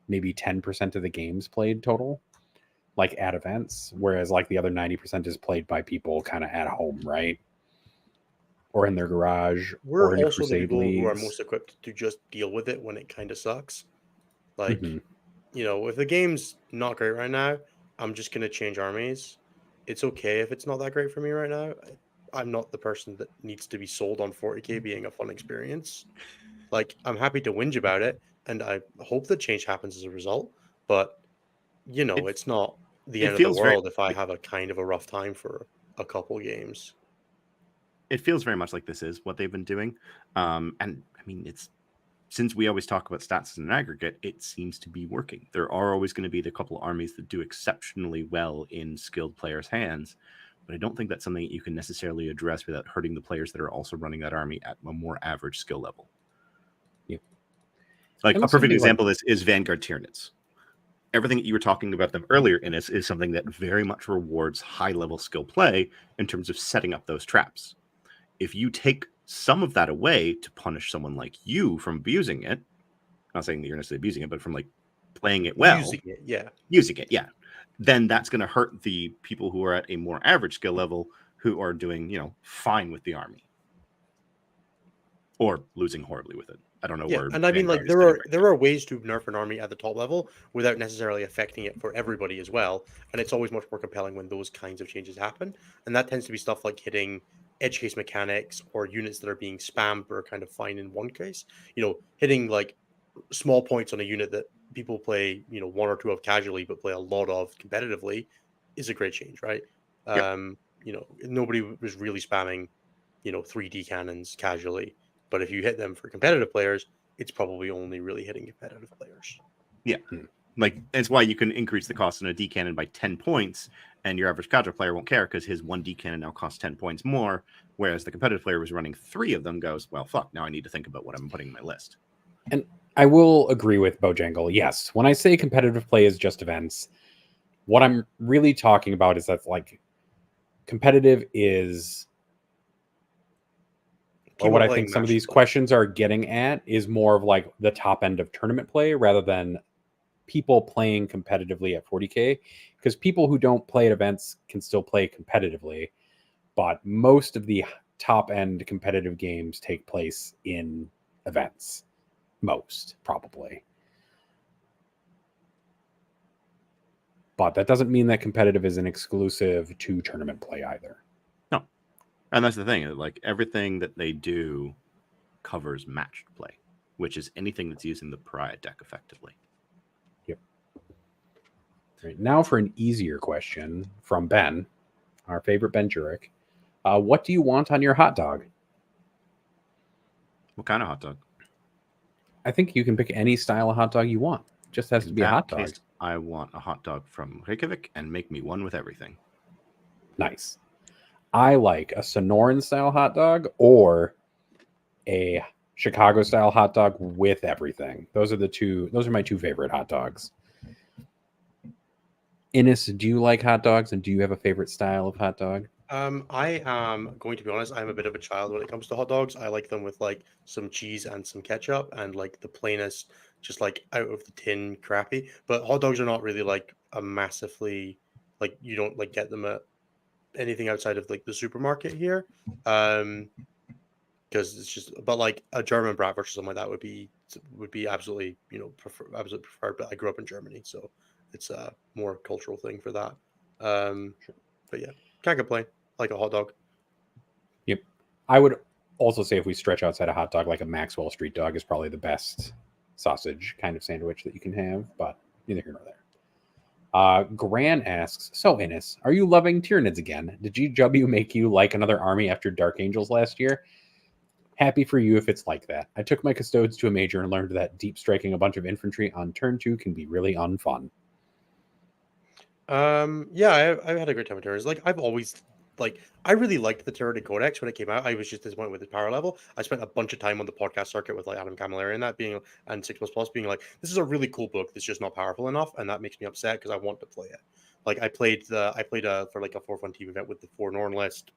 maybe 10% of the games played total, like at events, whereas like the other 90% is played by people kind of at home, right? Or in their garage. We're or in also the people leagues. who are most equipped to just deal with it when it kind of sucks. Like, if the game's not great right now, I'm just going to change armies. It's okay if it's not that great for me right now. I'm not the person that needs to be sold on 40K being a fun experience. Like, I'm happy to whinge about it, and I hope that change happens as a result. But, it's not the end of the world if I have a kind of a rough time for a couple games. It feels very much like this is what they've been doing. And, I mean, it's since we always talk about stats as an aggregate, it seems to be working. There are always going to be the couple of armies that do exceptionally well in skilled players' hands, but I don't think that's something that you can necessarily address without hurting the players that are also running that army at a more average skill level. Yeah. Like a perfect example is Vanguard Tyranids. Everything that you were talking about them earlier in this is something that very much rewards high-level skill play in terms of setting up those traps. If you take some of that away to punish someone like you from abusing it, not saying that you're necessarily abusing it, but from like playing it well, using it, then that's going to hurt the people who are at a more average skill level who are doing, fine with the army or losing horribly with it. I don't know where. And I mean, like there are ways to nerf an army at the top level without necessarily affecting it for everybody as well. And it's always much more compelling when those kinds of changes happen. And that tends to be stuff like hitting edge case mechanics or units that are being spammed but are kind of fine in one case. Hitting like small points on a unit that people play, one or two of casually but play a lot of competitively is a great change, right? Yep. Nobody was really spamming, 3D cannons casually. But if you hit them for competitive players, it's probably only really hitting competitive players. Yeah. Like, that's why you can increase the cost on a D cannon by 10 points, and your average casual player won't care because his one D cannon now costs 10 points more, whereas the competitive player was running 3 of them goes, well, fuck, now I need to think about what I'm putting in my list. And I will agree with Bojangle. Yes, when I say competitive play is just events, what I'm really talking about is that like competitive is, or People what I playing think some of match these play. questions are getting at is more of like the top end of tournament play rather than people playing competitively at 40K, because people who don't play at events can still play competitively, but most of the top end competitive games take place in events. Most, probably. But that doesn't mean that competitive is an exclusive to tournament play either. No. And that's the thing. Like everything that they do covers matched play, which is anything that's using the Pariah deck effectively. Yep. Right, now for an easier question from Ben, our favorite Ben Jurek. What do you want on your hot dog? What kind of hot dog? I think you can pick any style of hot dog you want. It just has to be a hot dog. Case, I want a hot dog from Reykjavik and make me one with everything. Nice. I like a Sonoran style hot dog or a Chicago style hot dog with everything. Those are my two favorite hot dogs. Innes, do you like hot dogs and do you have a favorite style of hot dog? I am going to be honest. I'm a bit of a child when it comes to hot dogs. I like them with like some cheese and some ketchup, and like the plainest, just like out of the tin, crappy. But hot dogs are not really like a massively like you don't like get them at anything outside of like the supermarket here. Because it's just, but like a German bratwurst or something like that would be absolutely absolutely preferred. But I grew up in Germany, so it's a more cultural thing for that. But yeah, can't complain. Like a hot dog. Yep. I would also say if we stretch outside a hot dog, like a Maxwell Street dog is probably the best sausage kind of sandwich that you can have, but neither here nor there. Gran asks, so Innes, are you loving Tyranids again? Did GW make you like another army after Dark Angels last year? Happy for you if it's like that. I took my Custodes to a major and learned that deep striking a bunch of infantry on turn 2 can be really unfun. Yeah, I've had a great time with Tyranids. Like I've always I really liked the Tyranid Codex when it came out. I was just disappointed with the power level. I spent a bunch of time on the podcast circuit with like Adam Camilleri and that being and 6++ being like, this is a really cool book that's just not powerful enough, and that makes me upset because I want to play it. Like I played for like a 4 fun team event with the 4 Norn list.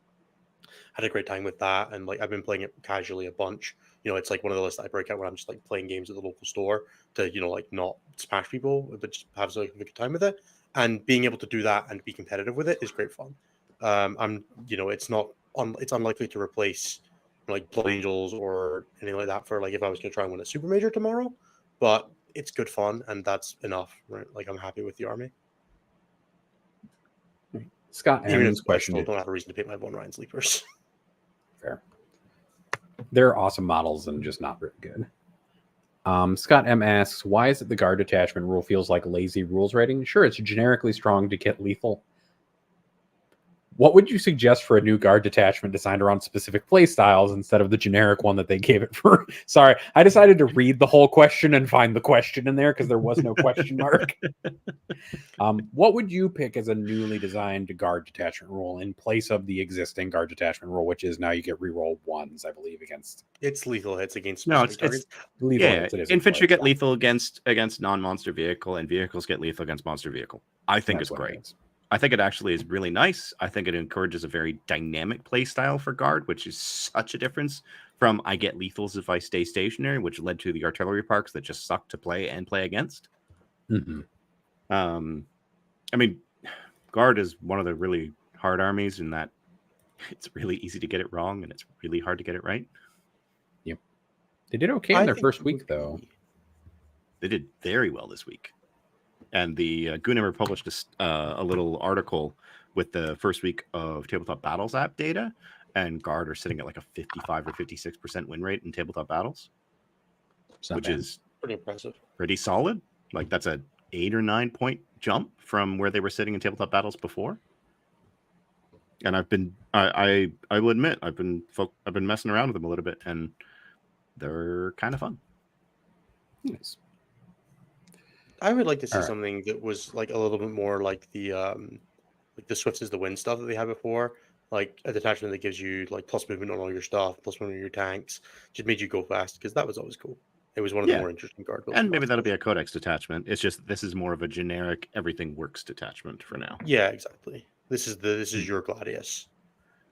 Had a great time with that, and like I've been playing it casually a bunch. It's like one of the lists that I break out when I'm just like playing games at the local store to like not smash people, but just have like a good time with it. And being able to do that and be competitive with it is great fun. It's unlikely to replace like Blood Angels or anything like that for like if I was going to try and win a super major tomorrow, but it's good fun and that's enough, right? Like I'm happy with the army. Scott Even if M's I question still don't have a reason to pick my Von Ryan sleepers. Fair. They're awesome models and just not very good. Scott M asks, why is it the guard detachment rule feels like lazy rules writing? Sure, it's generically strong to get lethal. What would you suggest for a new guard detachment designed around specific play styles instead of the generic one that they gave it for? Sorry, I decided to read the whole question and find the question in there because there was no question mark. What would you pick as a newly designed guard detachment rule in place of the existing guard detachment rule, which is now you get reroll ones, I believe, against... It's lethal hits against No, specific targets. Lethal yeah, hits, it is infantry get lethal against non-monster vehicle, and vehicles get lethal against monster vehicle. I think it's great. I think it actually is really nice. I think it encourages a very dynamic play style for guard, which is such a difference from I get lethals if I stay stationary, which led to the artillery parks that just suck to play and play against. Mm-hmm. I mean, guard is one of the really hard armies in that it's really easy to get it wrong and it's really hard to get it right. Yep. They did okay in their first week, though. They did very well this week. And the Goonhammer published a little article with the first week of Tabletop Battles app data, and Guard are sitting at like a 55 or 56% win rate in Tabletop Battles, which is pretty impressive, pretty solid. Like that's a 8 or 9 point jump from where they were sitting in Tabletop Battles before. And I will admit I've been messing around with them a little bit, and they're kind of fun. Nice. I would like to see something that was like a little bit more like the Swift is the Wind stuff that they had before, like a detachment that gives you like plus movement on all your stuff, plus movement on your tanks, just made you go fast because that was always cool. It was one of the Yeah. more interesting card builds. And maybe that'll be a codex detachment. It's just this is more of a generic everything works detachment for now. Yeah, exactly. This is your Gladius.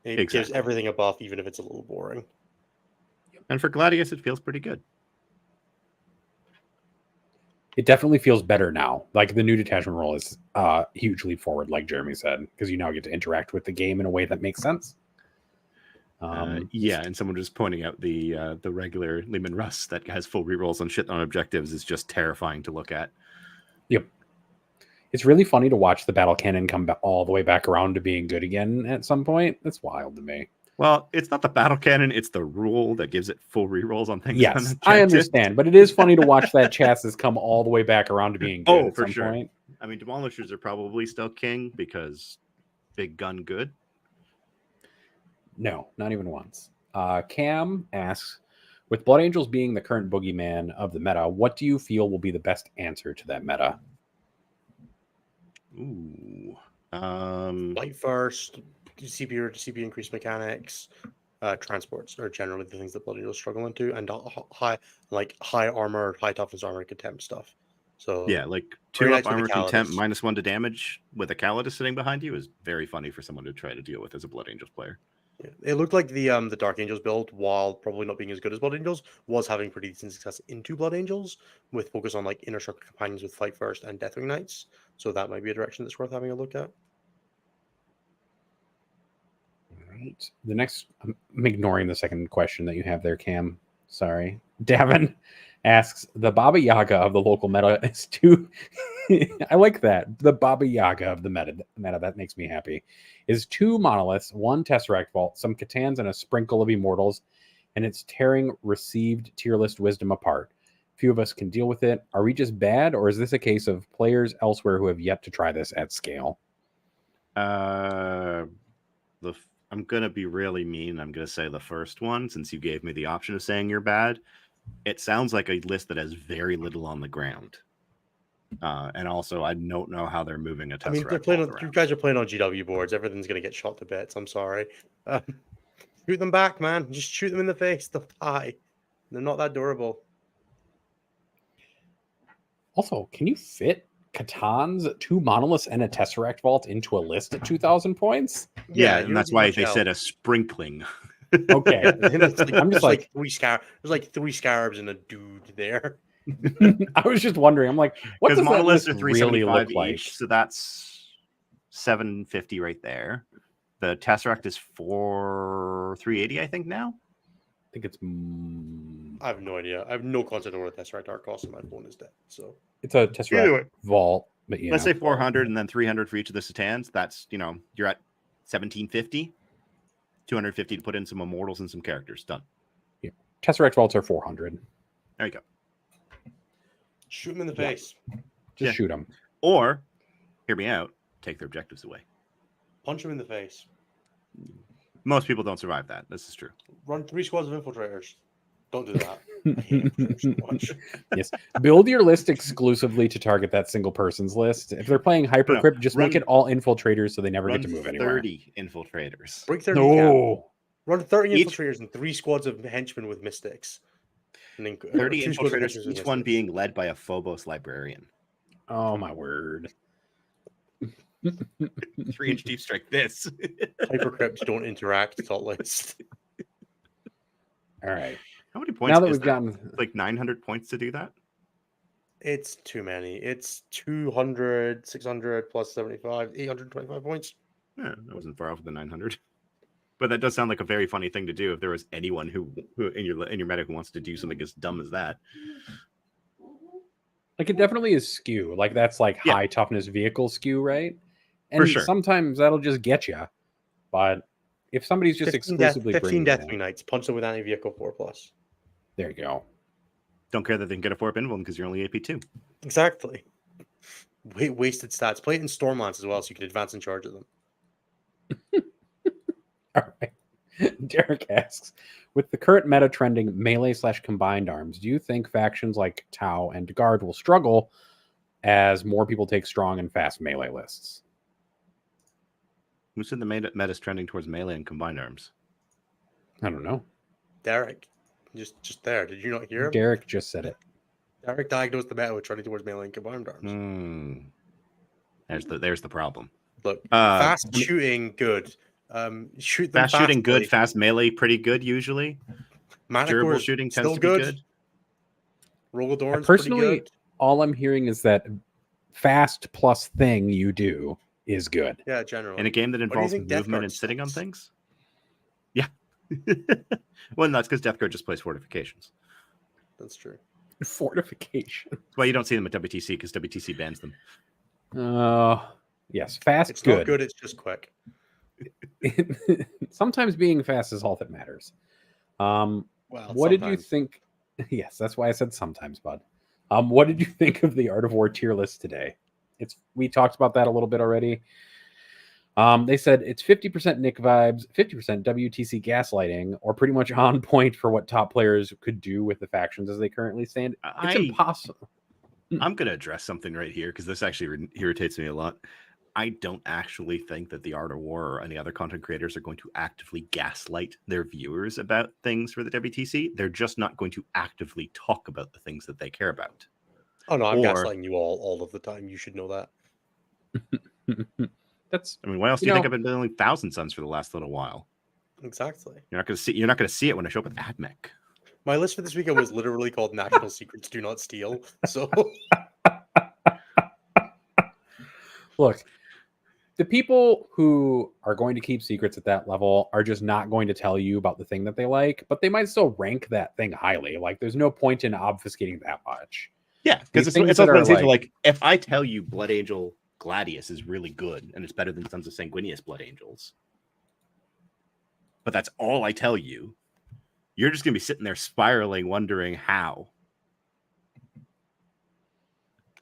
It gives Exactly. everything a buff, even if it's a little boring. And for Gladius, it feels pretty good. It definitely feels better now. Like the new detachment role is a huge leap forward, like Jeremy said, because you now get to interact with the game in a way that makes sense. Yeah, and someone just pointing out the regular Lehman Russ that has full rerolls on shit on objectives is just terrifying to look at. Yep. It's really funny to watch the battle cannon come all the way back around to being good again at some point. That's wild to me. Well, it's not the battle cannon, it's the rule that gives it full rerolls on things. Yes, I understand, but it is funny to watch that chassis come all the way back around to being good at some point. I mean, demolishers are probably still king because big gun good. No, not even once. Cam asks, with Blood Angels being the current boogeyman of the meta, what do you feel will be the best answer to that meta? Ooh. Light first, CP increased mechanics, transports are generally the things that Blood Angels struggle into, and high armor, high toughness armor, contempt stuff. So yeah, like 2 up armor contempt, -1 to damage with a Calidus sitting behind you is very funny for someone to try to deal with as a Blood Angels player. Yeah. It looked like the Dark Angels build, while probably not being as good as Blood Angels, was having pretty decent success into Blood Angels, with focus on like inner circle companions with Fight First and Deathwing Knights. So that might be a direction that's worth having a look at. Right. The next, I'm ignoring the second question that you have there, Cam. Sorry. Davin asks, the Baba Yaga of the local meta is too... I like that. The Baba Yaga of the meta. That makes me happy. Is 2 monoliths, 1 Tesseract Vault, some Catans, and a sprinkle of Immortals, and it's tearing received tier list wisdom apart. Few of us can deal with it. Are we just bad, or is this a case of players elsewhere who have yet to try this at scale? I'm going to be really mean. I'm going to say the first one, since you gave me the option of saying you're bad. It sounds like a list that has very little on the ground. And also, I don't know how they're moving a Tesseract. I mean, they're playing on, you guys are playing on GW boards. Everything's going to get shot to bits. I'm sorry. Shoot them back, man. Just shoot them in the face. They'll die. They're not that durable. Also, can you fit Catan's, 2 monoliths, and a Tesseract Vault into a list at 2,000 points? Yeah, and that's why they said a sprinkling. Okay. I'm just like 3 scarabs. There's like 3 scarabs and a dude there. I was just wondering. I'm like, what does that monoliths list are really look like? Each, so that's 750 right there. The Tesseract is 380, I think now. I think it's. I have no idea. I have no concept of what a Tesseract Art costs, and my phone is dead. So it's a Tesseract Vault. But let's say 400 and then 300 for each of the Satans. That's, you're at 1750. 250 to put in some Immortals and some characters. Done. Yeah. Tesseract Vaults are 400. There you go. Shoot them in the face. Just shoot them. Or, hear me out, take their objectives away. Punch them in the face. Most people don't survive that. This is true. Run 3 squads of infiltrators. Don't do that. I hate infiltrators so much. Yes. Build your list exclusively to target that single person's list. If they're playing Hypercrypt, just make it all infiltrators so they never get to move anywhere. 30 infiltrators. Break 30. No. Run 30 infiltrators and 3 squads of henchmen with mystics. And then 30 infiltrators, each one being led by a Phobos librarian. Oh my word. 3-inch deep strike this. Hypercrypts don't interact cult list. All right. How many points? Now that we've gotten like 900 points to do that? It's too many. It's 200, 600 plus 75, 825 points. Yeah, that wasn't far off of the 900. But that does sound like a very funny thing to do if there was anyone who in your meta who wants to do something as dumb as that. Like, it definitely is skew. Like, that's like high toughness vehicle skew, right? And for sure. Sometimes that'll just get you. But if somebody's just exclusively 15 Deathwing Knights, punch them with anti-vehicle 4+. There you go. Don't care that they can get a 4-up invuln because you're only AP2. Exactly. Wasted stats. Play it in Stormlance as well so you can advance in charge of them. All right. Derek asks, with the current meta trending melee/combined arms, do you think factions like Tau and Guard will struggle as more people take strong and fast melee lists? Who said the meta's trending towards melee and combined arms? I don't know. Derek. Just there. Did you not hear him? Derek just said it. Derek diagnosed the meta with trending towards melee combined arms. There's the problem. Look, fast shooting, good. Shoot them Fast shooting, good. fastly. Fast melee, pretty good usually. Durable Manicor's shooting still tends to be good. Rogadorn's Personally, pretty good. all I'm hearing is that fast plus thing you do is good. Yeah, generally. In a game that involves movement and sitting on things? Yeah. Well, that's because Death Guard just plays fortifications. That's true. Fortification. That's why you don't see them at WTC, because WTC bans them. Yes, fast, it's good. Not good, it's just quick. Sometimes being fast is all that matters. What sometimes. Did you think? Yes, that's why I said sometimes, bud. What did you think of the Art of War tier list today? We talked about that a little bit already. They said it's 50% Nick vibes, 50% WTC gaslighting, or pretty much on point for what top players could do with the factions as they currently stand. It's impossible. I'm going to address something right here because this actually irritates me a lot. I don't actually think that the Art of War or any other content creators are going to actively gaslight their viewers about things for the WTC. They're just not going to actively talk about the things that they care about. Oh no, I'm gaslighting you all of the time. You should know that. Why else do you think I've been building Thousand Suns for the last little while? Exactly. You're not going to see it when I show up with AdMech. My list for this weekend was literally called National Secrets Do Not Steal. So look, the people who are going to keep secrets at that level are just not going to tell you about the thing that they like, but they might still rank that thing highly. Like, there's no point in obfuscating that much. Yeah, because it's like, if I tell you Blood Angel Gladius is really good and it's better than Sons of Sanguinius Blood Angels, but that's all I tell you, you're just going to be sitting there spiraling, wondering how.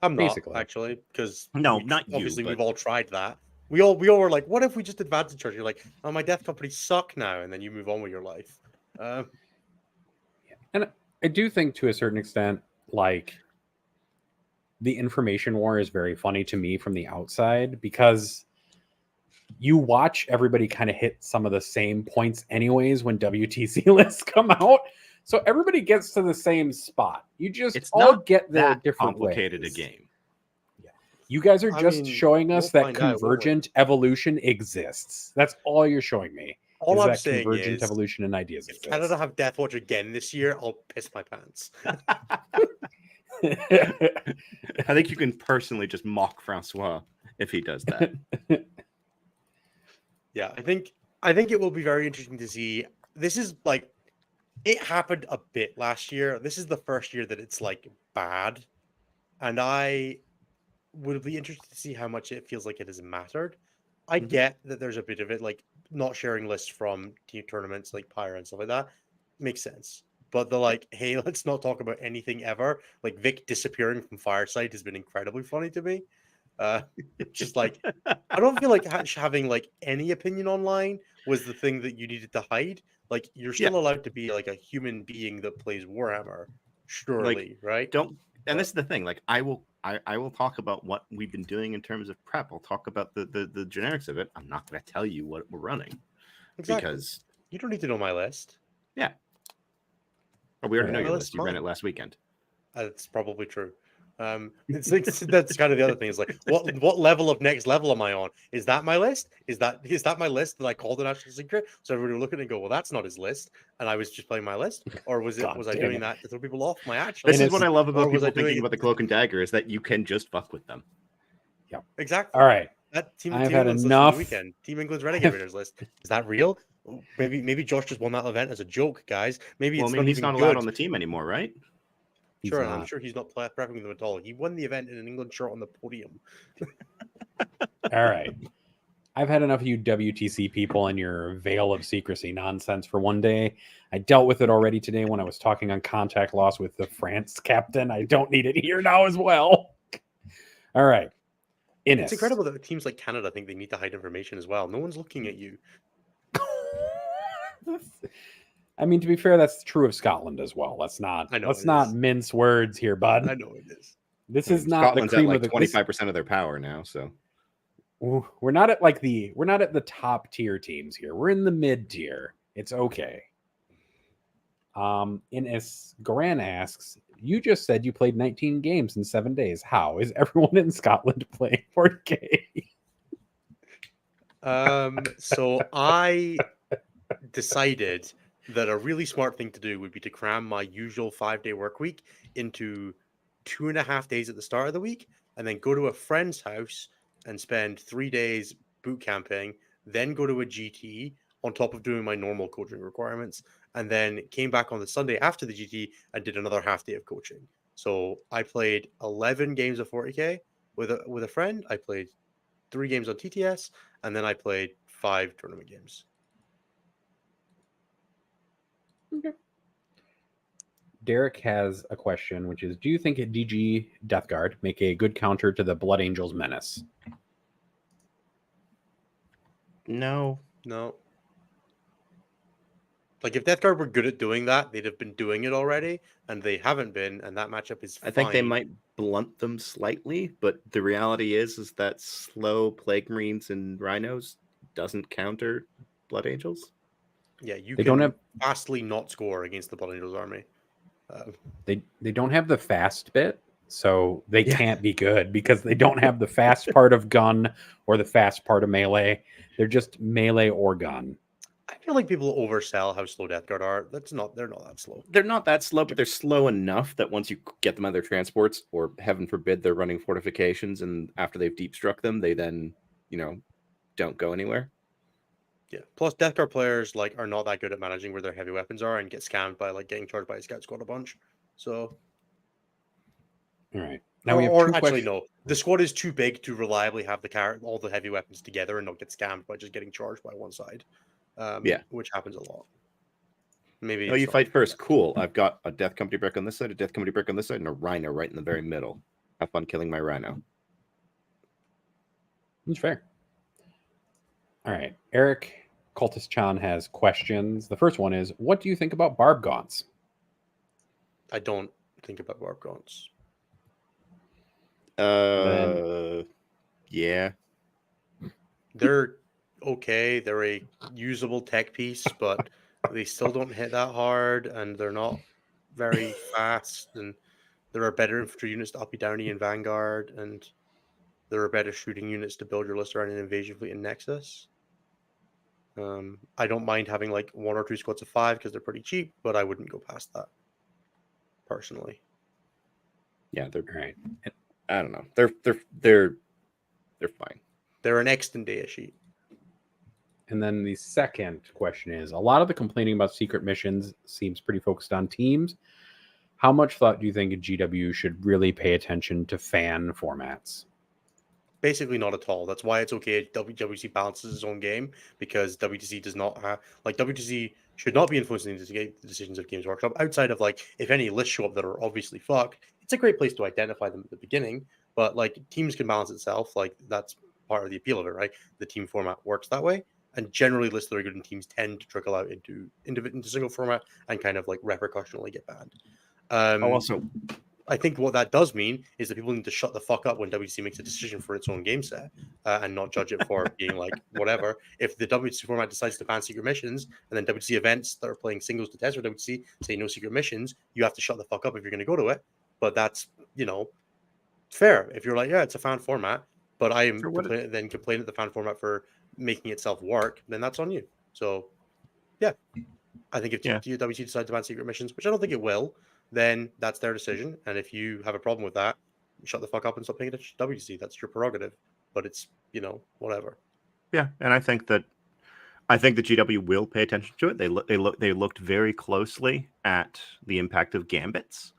I'm not, actually, because not you. Obviously, we've all tried that. We all were like, what if we just advanced in church? You're like, oh, my death companies suck now, and then you move on with your life. And I do think, to a certain extent, like, the information war is very funny to me from the outside, because you watch everybody kind of hit some of the same points anyways when WTC lists come out. So everybody gets to the same spot. You just all get there different complicated ways. A game. Yeah. You guys are just showing us that convergent evolution exists. That's all you're showing me. All I'm saying convergent evolution and ideas if exists. Canada have Deathwatch again this year, I'll piss my pants. I think you can personally just mock Francois if he does that. Yeah, I think it will be very interesting to see. This is like, it happened a bit last year. This is the first year that it's like bad, and I would be interested to see how much it feels like it has mattered. I get that there's a bit of it, like not sharing lists from team tournaments like Pariah and stuff like that makes sense. But the like, hey, let's not talk about anything ever. Like Vic disappearing from Fireside has been incredibly funny to me. Just like, I don't feel like having like any opinion online was the thing that you needed to hide. Like, you're still allowed to be like a human being that plays Warhammer, surely, like, right? This is the thing. Like, I will talk about what we've been doing in terms of prep. I'll talk about the generics of it. I'm not going to tell you what we're running, because you don't need to know my list. Yeah, we already know your list. You ran it last weekend. That's probably true. It's like, that's kind of the other thing. Is like, what level of next level am I on? Is that my list? Is that my list that I called an actual secret? So everybody will look at it and go, well, that's not his list, and I was just playing my list, or was I doing that to throw people off my actual? This is what I love about people thinking about the Cloak and Dagger, is that you can just fuck with them. Yeah, exactly. All right, that Team I've England's had enough. List weekend. Team England's Renegade Raiders list. Is that real? Maybe Josh just won that event as a joke, guys. Maybe he's not allowed on the team anymore, right? Sure, and I'm sure he's not prepping them at all. He won the event in an England shirt on the podium. All right. I've had enough of you WTC people and your veil of secrecy nonsense for one day. I dealt with it already today when I was talking on contact loss with the France captain. I don't need it here now as well. All right. It's incredible that teams like Canada think they need to hide information as well. No one's looking at you. I mean, to be fair, that's true of Scotland as well. Let's not mince words here, bud. I know it is. This is not Scotland's the cream at like of the 25% of their power now, so we're not at the top tier teams here. We're in the mid tier. It's okay. Ines Goran asks, you just said you played 19 games in 7 days. How is everyone in Scotland playing 40K? So I decided that a really smart thing to do would be to cram my usual 5-day work week into 2.5 days at the start of the week, and then go to a friend's house and spend 3 days boot camping, then go to a GT on top of doing my normal coaching requirements, and then came back on the Sunday after the GT and did another half day of coaching. So I played 11 games of 40K with a friend. I played 3 games on TTS, and then I played 5 tournament games. Okay. Derek has a question, which is, do you think a DG Death Guard make a good counter to the Blood Angels menace? No. Like, if Death Guard were good at doing that, they'd have been doing it already, and they haven't been, and that matchup is fine. I think they might blunt them slightly, but the reality is that slow Plague Marines and Rhinos doesn't counter Blood Angels. Yeah, you They can don't have fastly not score against the Blood Angels army. they don't have the fast bit, so they Yeah. can't be good because they don't have the fast part of gun or the fast part of melee. They're just melee or gun. I feel like people oversell how slow Death Guard are. They're not that slow. They're not that slow, but they're slow enough that once you get them out of their transports, or heaven forbid they're running fortifications, and after they've deep struck them, they then, don't go anywhere. Yeah. Plus, Death Guard players are not that good at managing where their heavy weapons are and get scammed by getting charged by a scout squad a bunch. So, all right. Now we have two actually, questions. no. The squad is too big to reliably have all the heavy weapons together and not get scammed by just getting charged by one side. Which happens a lot. Maybe. Oh, you fight first. Cool. I've got a Death Company brick on this side, a Death Company brick on this side, and a Rhino right in the very middle. Have fun killing my Rhino. That's fair. All right. Eric Cultist Chan has questions. The first one is, what do you think about Barbgaunts? I don't think about Barbgaunts. Yeah. They're okay. They're a usable tech piece, but they still don't hit that hard, and they're not very fast. And there are better infantry units to up you downy in Vanguard, and there are better shooting units to build your list around an invasion fleet in Nexus. I don't mind having 1 or 2 squads of 5 because they're pretty cheap, but I wouldn't go past that personally. Yeah, they're right. I don't know. They're fine. They're an Extendea sheet. And then the second question is, a lot of the complaining about secret missions seems pretty focused on teams. How much thought do you think a GW should really pay attention to fan formats? Basically not at all. That's why it's okay WTC balances its own game, because WTC does not have WTC should not be influencing the decisions of Games Workshop outside of if any lists show up that are obviously fucked. It's a great place to identify them at the beginning, but teams can balance itself. That's part of the appeal of it, right? The team format works that way, and generally lists that are good in teams tend to trickle out into single format and kind of repercussionally get banned. Also, I think what that does mean is that people need to shut the fuck up when WTC makes a decision for its own game set and not judge it for being whatever. If the WTC format decides to ban secret missions and then WTC events that are playing singles to test for WTC say no secret missions, you have to shut the fuck up if you're going to go to it. But that's, fair. If you're yeah, it's a fan format, but I am complaining at the fan format for making itself work, then that's on you. So, yeah. I think if WTC decides to ban secret missions, which I don't think it will, then that's their decision. And if you have a problem with that, shut the fuck up and stop paying attention to WTC. That's your prerogative. But it's, whatever. Yeah, and I think the GW will pay attention to it. They looked very closely at the impact of gambits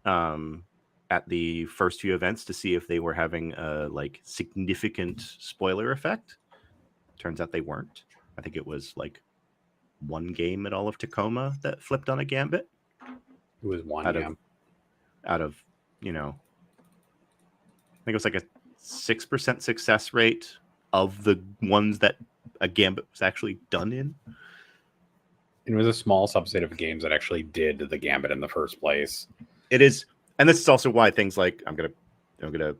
at the first few events to see if they were having a significant spoiler effect. Turns out they weren't. I think it was 1 game at all of Tacoma that flipped on a gambit. It was one out of I think it was a 6% success rate of the ones that a gambit was actually done in. It was a small subset of games that actually did the gambit in the first place. It is, and this is also why things I'm gonna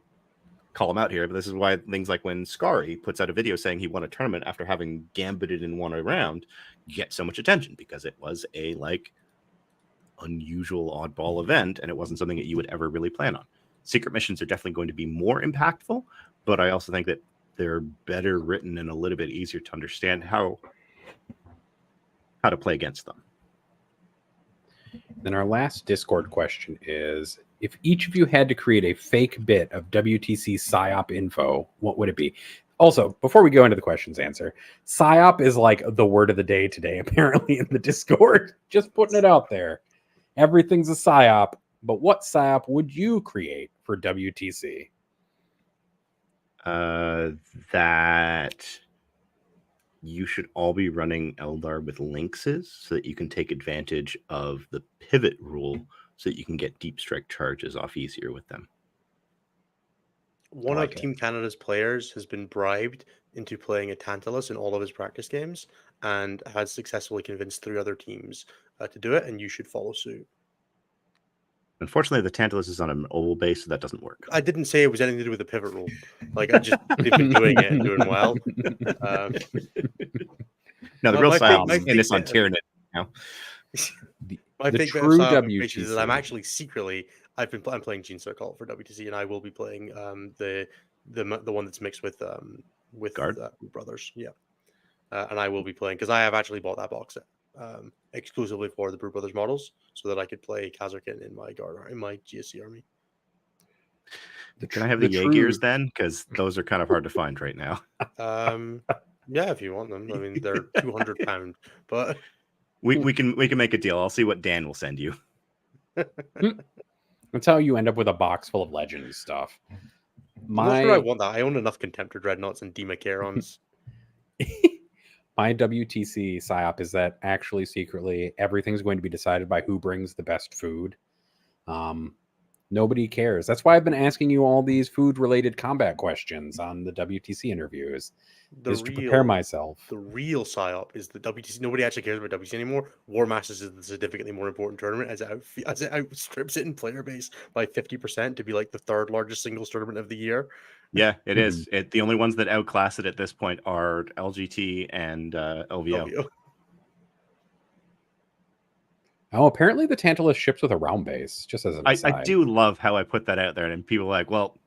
call him out here, but this is why things when Scary puts out a video saying he won a tournament after having gambited in 1 round get so much attention, because it was a unusual oddball event, and it wasn't something that you would ever really plan on. Secret missions are definitely going to be more impactful, but I also think that they're better written and a little bit easier to understand how to play against them. Then our last Discord question is, if each of you had to create a fake bit of WTC PSYOP info, what would it be? Also, before we go into the questions answer, PSYOP is like the word of the day today, apparently, in the Discord. Just putting it out there. Everything's a PSYOP, but what PSYOP would you create for WTC? That you should all be running Eldar with lynxes so that you can take advantage of the pivot rule so that you can get deep strike charges off easier with them. One of Team Canada's players has been bribed into playing a Tantalus in all of his practice games and has successfully convinced 3 other teams to do it, and you should follow suit. Unfortunately, the Tantalus is on an oval base, so that doesn't work. I didn't say it was anything to do with the pivot rule. Like, they've been doing it and doing well. No, the real sound in this on Tyranids now. My the fake bit of true PSYOP WTC information is that I'm actually secretly I'm playing Gene Circle for WTC, and I will be playing the one that's mixed with Guard Brothers, yeah. And I will be playing because I have actually bought that box set exclusively for the Brew Brothers models, so that I could play Kazarkin in my GSC army. Can I have the Jaegers then? Because those are kind of hard to find right now. Yeah, if you want them. I mean, they're £200, but we can make a deal. I'll see what Dan will send you. That's how you end up with a box full of Legends stuff. I'm not sure I want that. I own enough Contemptor Dreadnoughts and Demacarons. My WTC PSYOP is that actually secretly everything's going to be decided by who brings the best food. Nobody cares. That's why I've been asking you all these food-related combat questions on the WTC interviews. To prepare myself. The real PSYOP is the WTC. Nobody actually cares about WTC anymore. War Masters is the significantly more important tournament as it outstrips it in player base by 50% to be like the 3rd largest singles tournament of the year. Yeah, it is. The only ones that outclass it at this point are LGT and LVO. Oh, apparently the Tantalus ships with a round base, just as an aside. I do love how I put that out there, and people are like, well,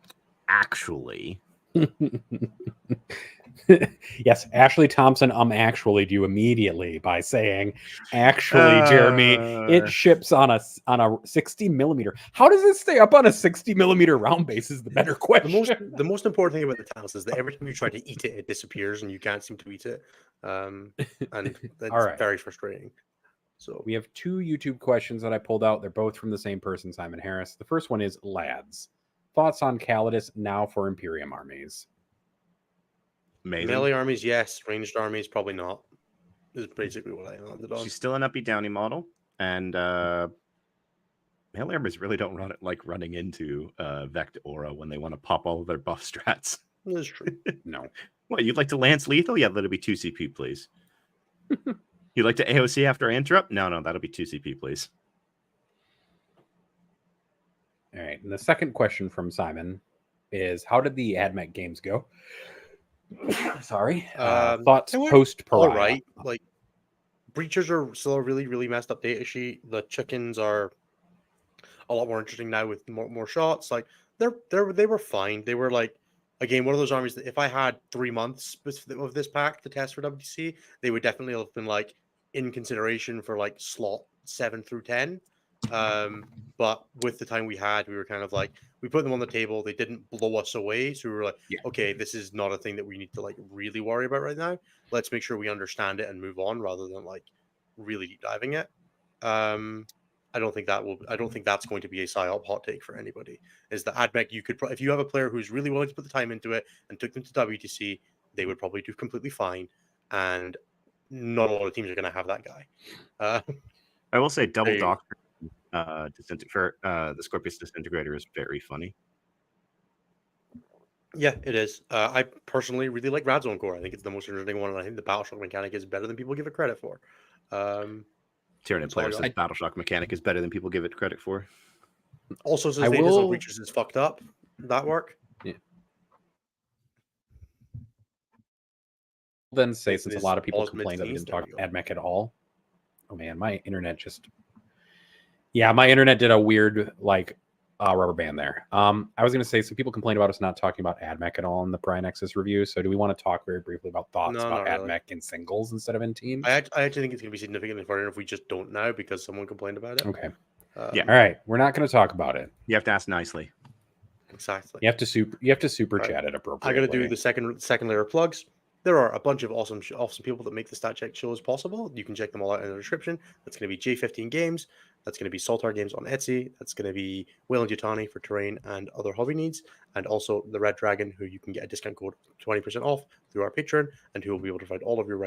actually. Yes, Ashley Thompson actually you immediately by saying, actually, Jeremy, it ships on a 60 millimeter. How does it stay up on a 60 millimeter round base is the better question. The most important thing about the Tantalus is that every time you try to eat it, it disappears and you can't seem to eat it. And that's very frustrating. So we have 2 YouTube questions that I pulled out. They're both from the same person, Simon Harris. The first one is, lads, thoughts on Calidus now for Imperium armies? Amazing. Melee armies, yes. Ranged armies, probably not. Is basically what I landed on. She's still an Uppy Downy model, and melee armies really don't run it like running into Vect Aura when they want to pop all of their buff strats. That's true. No. What, you'd like to Lance Lethal? Yeah, let it be 2 CP, please. You'd like to AOC after I interrupt? No, that'll be 2 CP, please. All right. And the second question from Simon is, how did the AdMech games go? Sorry. Thoughts post Pariah. All right. Like, Breachers are still a really, really messed up data sheet. The Chickens are a lot more interesting now with more shots. Like, they were fine. They were like, again, one of those armies that if I had 3 months of this pack to test for WTC, they would definitely have been like in consideration for like slot 7 through 10. But with the time we had, we were kind of like, we put them on the table. They didn't blow us away. So we were like, okay, this is not a thing that we need to like really worry about right now. Let's make sure we understand it and move on rather than like really deep diving it. I don't think that's going to be a PSYOP hot take for anybody. Is that AdMech, you could, if you have a player who's really willing to put the time into it and took them to WTC, they would probably do completely fine. And not a lot of teams are going to have that guy. I will say double doctor for the Scorpius Disintegrator is very funny. Yeah, it is. I personally really like Radzone Core. I think it's the most interesting one, and I think the Battleshock mechanic is better than people give it credit for. Tyranid player says Battleshock mechanic is better than people give it credit for. Also says Data Breachers is fucked up. That work? Yeah. Then say, since a lot of people complained that we didn't talk AdMech at all. Oh man, my internet just... Yeah, my internet did a weird rubber band there. I was going to say, some people complained about us not talking about AdMech at all in the Pariah Nexus review. So do we want to talk very briefly about thoughts No, about not really. AdMech in singles instead of in teams? I actually think it's going to be significantly further if we just don't now because someone complained about it. Okay. Yeah. All right. We're not going to talk about it. You have to ask nicely. Exactly. You have to super Right. chat it appropriately. I'm going to do the second layer of plugs. There are a bunch of awesome people that make the Stat Check shows possible. You can check them all out in the description. That's going to be J15 Games. That's going to be Saltar Games on Etsy. That's going to be Whale and Yutani for terrain and other hobby needs. And also the Red Dragon, who you can get a discount code 20% off through our Patreon, and who will be able to find all of your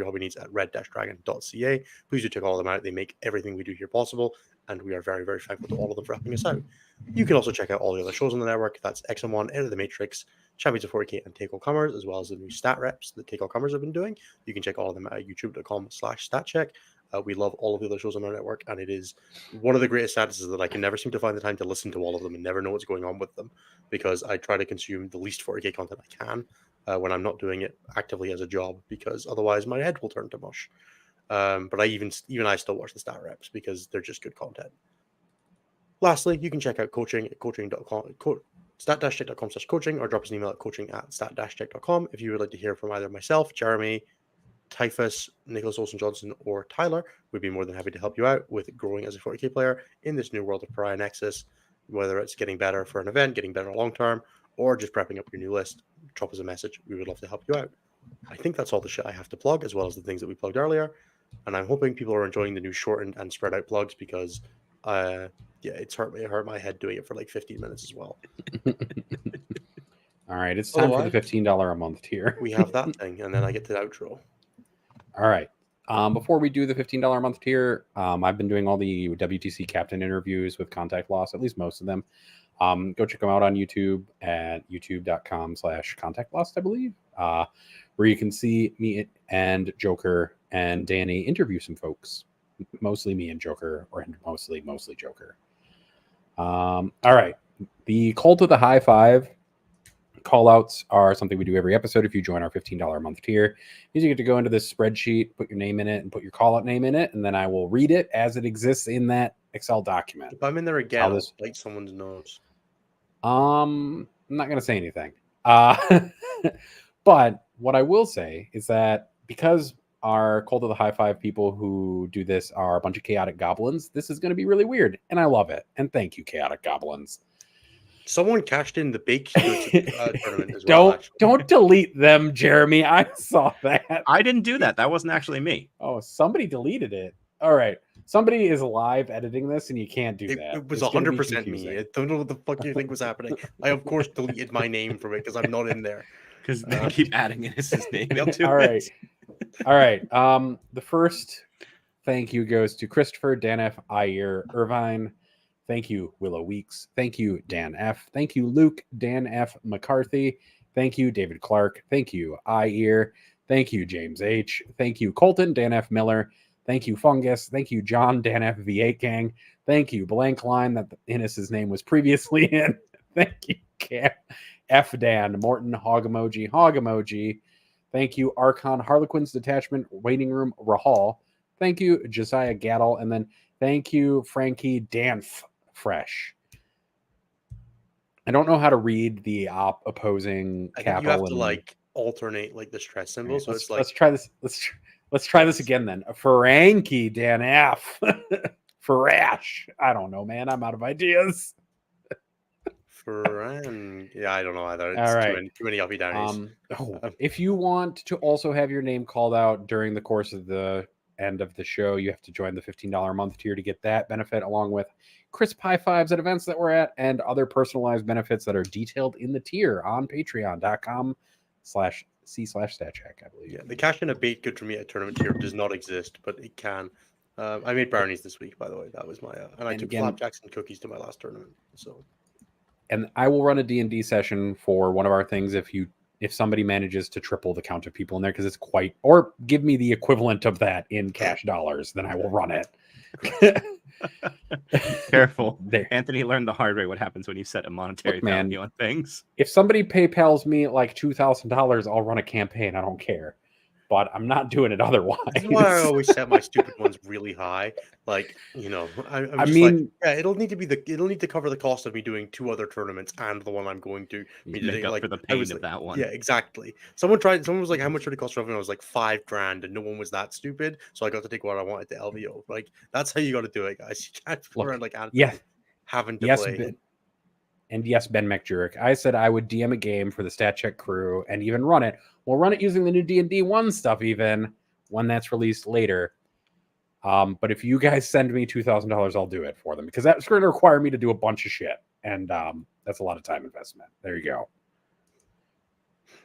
hobby needs at red-dragon.ca. Please do check all of them out. They make everything we do here possible, and we are very, very thankful to all of them for helping us out. You can also check out all the other shows on the network. That's XM1, Enter the Matrix, Champions of 40K, and Take All Comers, as well as the new stat reps that Take All Comers have been doing. You can check all of them at youtube.com/statcheck. We love all of the other shows on our network, and it is one of the greatest statuses that I can never seem to find the time to listen to all of them and never know what's going on with them, because I try to consume the least 40K content I can when I'm not doing it actively as a job, because otherwise my head will turn to mush. But I even I still watch the stat reps because they're just good content. Lastly, you can check out coaching at stat-check.com/coaching, or drop us an email at coaching@stat-check.com if you would like to hear from either myself, Jeremy, Typhus, Nicholas Olsen-Johnson, or Tyler. We'd be more than happy to help you out with growing as a 40K player in this new world of Pariah Nexus, whether it's getting better for an event, getting better long term, or just prepping up your new list. Drop us a message. We would love to help you out. I think that's all the shit I have to plug, as well as the things that we plugged earlier. And I'm hoping people are enjoying the new shortened and spread out plugs, because it hurt my head doing it for like 15 minutes as well. All right, it's time for the $15 a month tier. We have that thing, and then I get to the outro. All right. Before we do the $15 a month tier, I've been doing all the WTC captain interviews with Contact Loss, at least most of them. Go check them out on YouTube at youtube.com/Contact Lost, I believe, where you can see me and Joker and Danny interview some folks. Mostly me and Joker, or mostly Joker. All right. The Cult of the High Five callouts are something we do every episode. If you join our $15 a month tier, you get to go into this spreadsheet, put your name in it, and put your callout name in it, and then I will read it as it exists in that Excel document. If I'm in there again, I'll bite someone's nose. I'm not going to say anything. But what I will say is that because our Cult of the High Five people who do this are a bunch of chaotic goblins, this is going to be really weird, and I love it. And thank you, chaotic goblins. Someone cashed in the big tournament as well. Don't delete them, Jeremy. I saw that. I didn't do that. That wasn't actually me. Oh, somebody deleted it. All right. Somebody is live editing this, and you can't do that. It was 100% me. I don't know what the fuck you think was happening. I, of course, deleted my name from it because I'm not in there. Because they keep adding his name into All it. All right. The first thank you goes to Christopher, Dan F., Ayer, Irvine. Thank you, Willow Weeks. Thank you, Dan F. Thank you, Luke, Dan F. McCarthy. Thank you, David Clark. Thank you, Ayer. Thank you, James H. Thank you, Colton, Dan F. Miller. Thank you, Fungus. Thank you, John, Dan F. V8 Gang. Thank you, Blank Line, that Innis's name was previously in. Thank you, F. Dan, Morton, Hog Emoji. Thank you, Archon, Harlequin's Detachment, Waiting Room, Rahal. Thank you, Josiah Gaddle. And then thank you, Frankie Danf Fresh. I don't know how to read the opposing capital. You have to like alternate like the stress symbol. So it's like, let's try this. Let's try this again then. Frankie Dan F. Farash. I don't know, man. I'm out of ideas. Yeah, I don't know either. It's all right. Too many uppy downies. If you want to also have your name called out during the course of the end of the show, you have to join the $15 a month tier to get that benefit, along with crisp high fives at events that we're at and other personalized benefits that are detailed in the tier on patreon.com/c/statcheck, I believe. Yeah, the cash in a bait good for me at tournament tier does not exist, but it can. I made brownies this week, by the way. That was my and I took flapjacks and cookies to my last tournament. So, and I will run a D&D session for one of our things if somebody manages to triple the count of people in there, because it's quite, or give me the equivalent of that in cash dollars, then I will run it. Careful. There. Anthony learned the hard way what happens when you set a monetary value on things. If somebody PayPals me like $2,000, I'll run a campaign. I don't care. but I'm not doing it otherwise. This is why I always set my stupid ones really high. Like, you know, I'm I just like, mean, yeah, it'll need to cover the cost of me doing 2 other tournaments and the one I'm going to be Make doing. up Like, for the I pain was of like, that one. yeah, exactly. Someone was like, how much would it cost for everyone? I was like, $5,000, and no one was that stupid. So I got to take what I wanted to LVO. Like, that's how you got to do it, guys. You can't go Look, around like yes, having to yes, play. Ben, and yes, Ben McJurek. I said I would DM a game for the Stat Check crew and even run it. We'll run it using the new D&D 1 stuff even when that's released later. But if you guys send me $2,000, I'll do it for them because that's going to require me to do a bunch of shit. And that's a lot of time investment. There you go.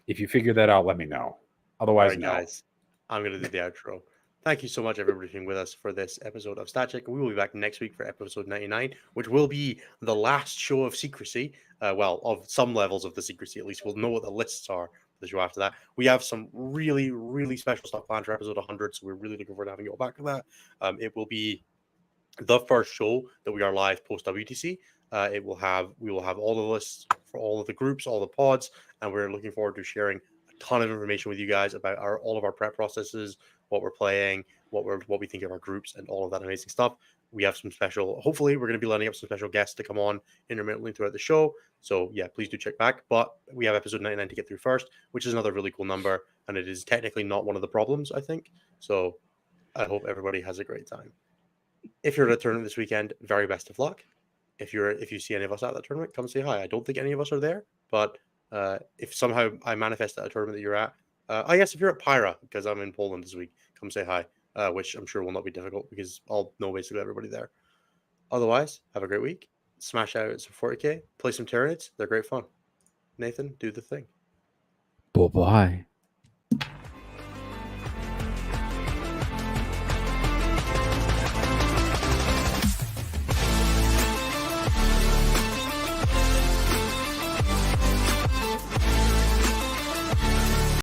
If you figure that out, let me know. Otherwise, All right, no. guys, I'm going to do the outro. Thank you so much, everybody, for being with us for this episode of Stat Check. We will be back next week for episode 99, which will be the last show of secrecy. Well, of some levels of the secrecy, at least. We'll know what the lists are for the show after that. We have some really, really special stuff planned for episode 100, so we're really looking forward to having you all back for that. It will be the first show that we are live post WTC. We will have all the lists for all of the groups, all the pods, and we're looking forward to sharing a ton of information with you guys about all of our prep processes, what we're playing, what we think of our groups, and all of that amazing stuff. We have some special. Hopefully, we're going to be lining up some special guests to come on intermittently throughout the show. So yeah, please do check back. But we have episode 99 to get through first, which is another really cool number, and it is technically not one of the problems, I think. So I hope everybody has a great time. If you're at a tournament this weekend, very best of luck. If you see any of us at that tournament, come say hi. I don't think any of us are there, but if somehow I manifest at a tournament that you're at, I guess if you're at Pariah, because I'm in Poland this week, come say hi, which I'm sure will not be difficult because I'll know basically everybody there. Otherwise, have a great week. Smash out some 40k, play some Tyranids. They're great fun. Nathan, do the thing. Bye-bye.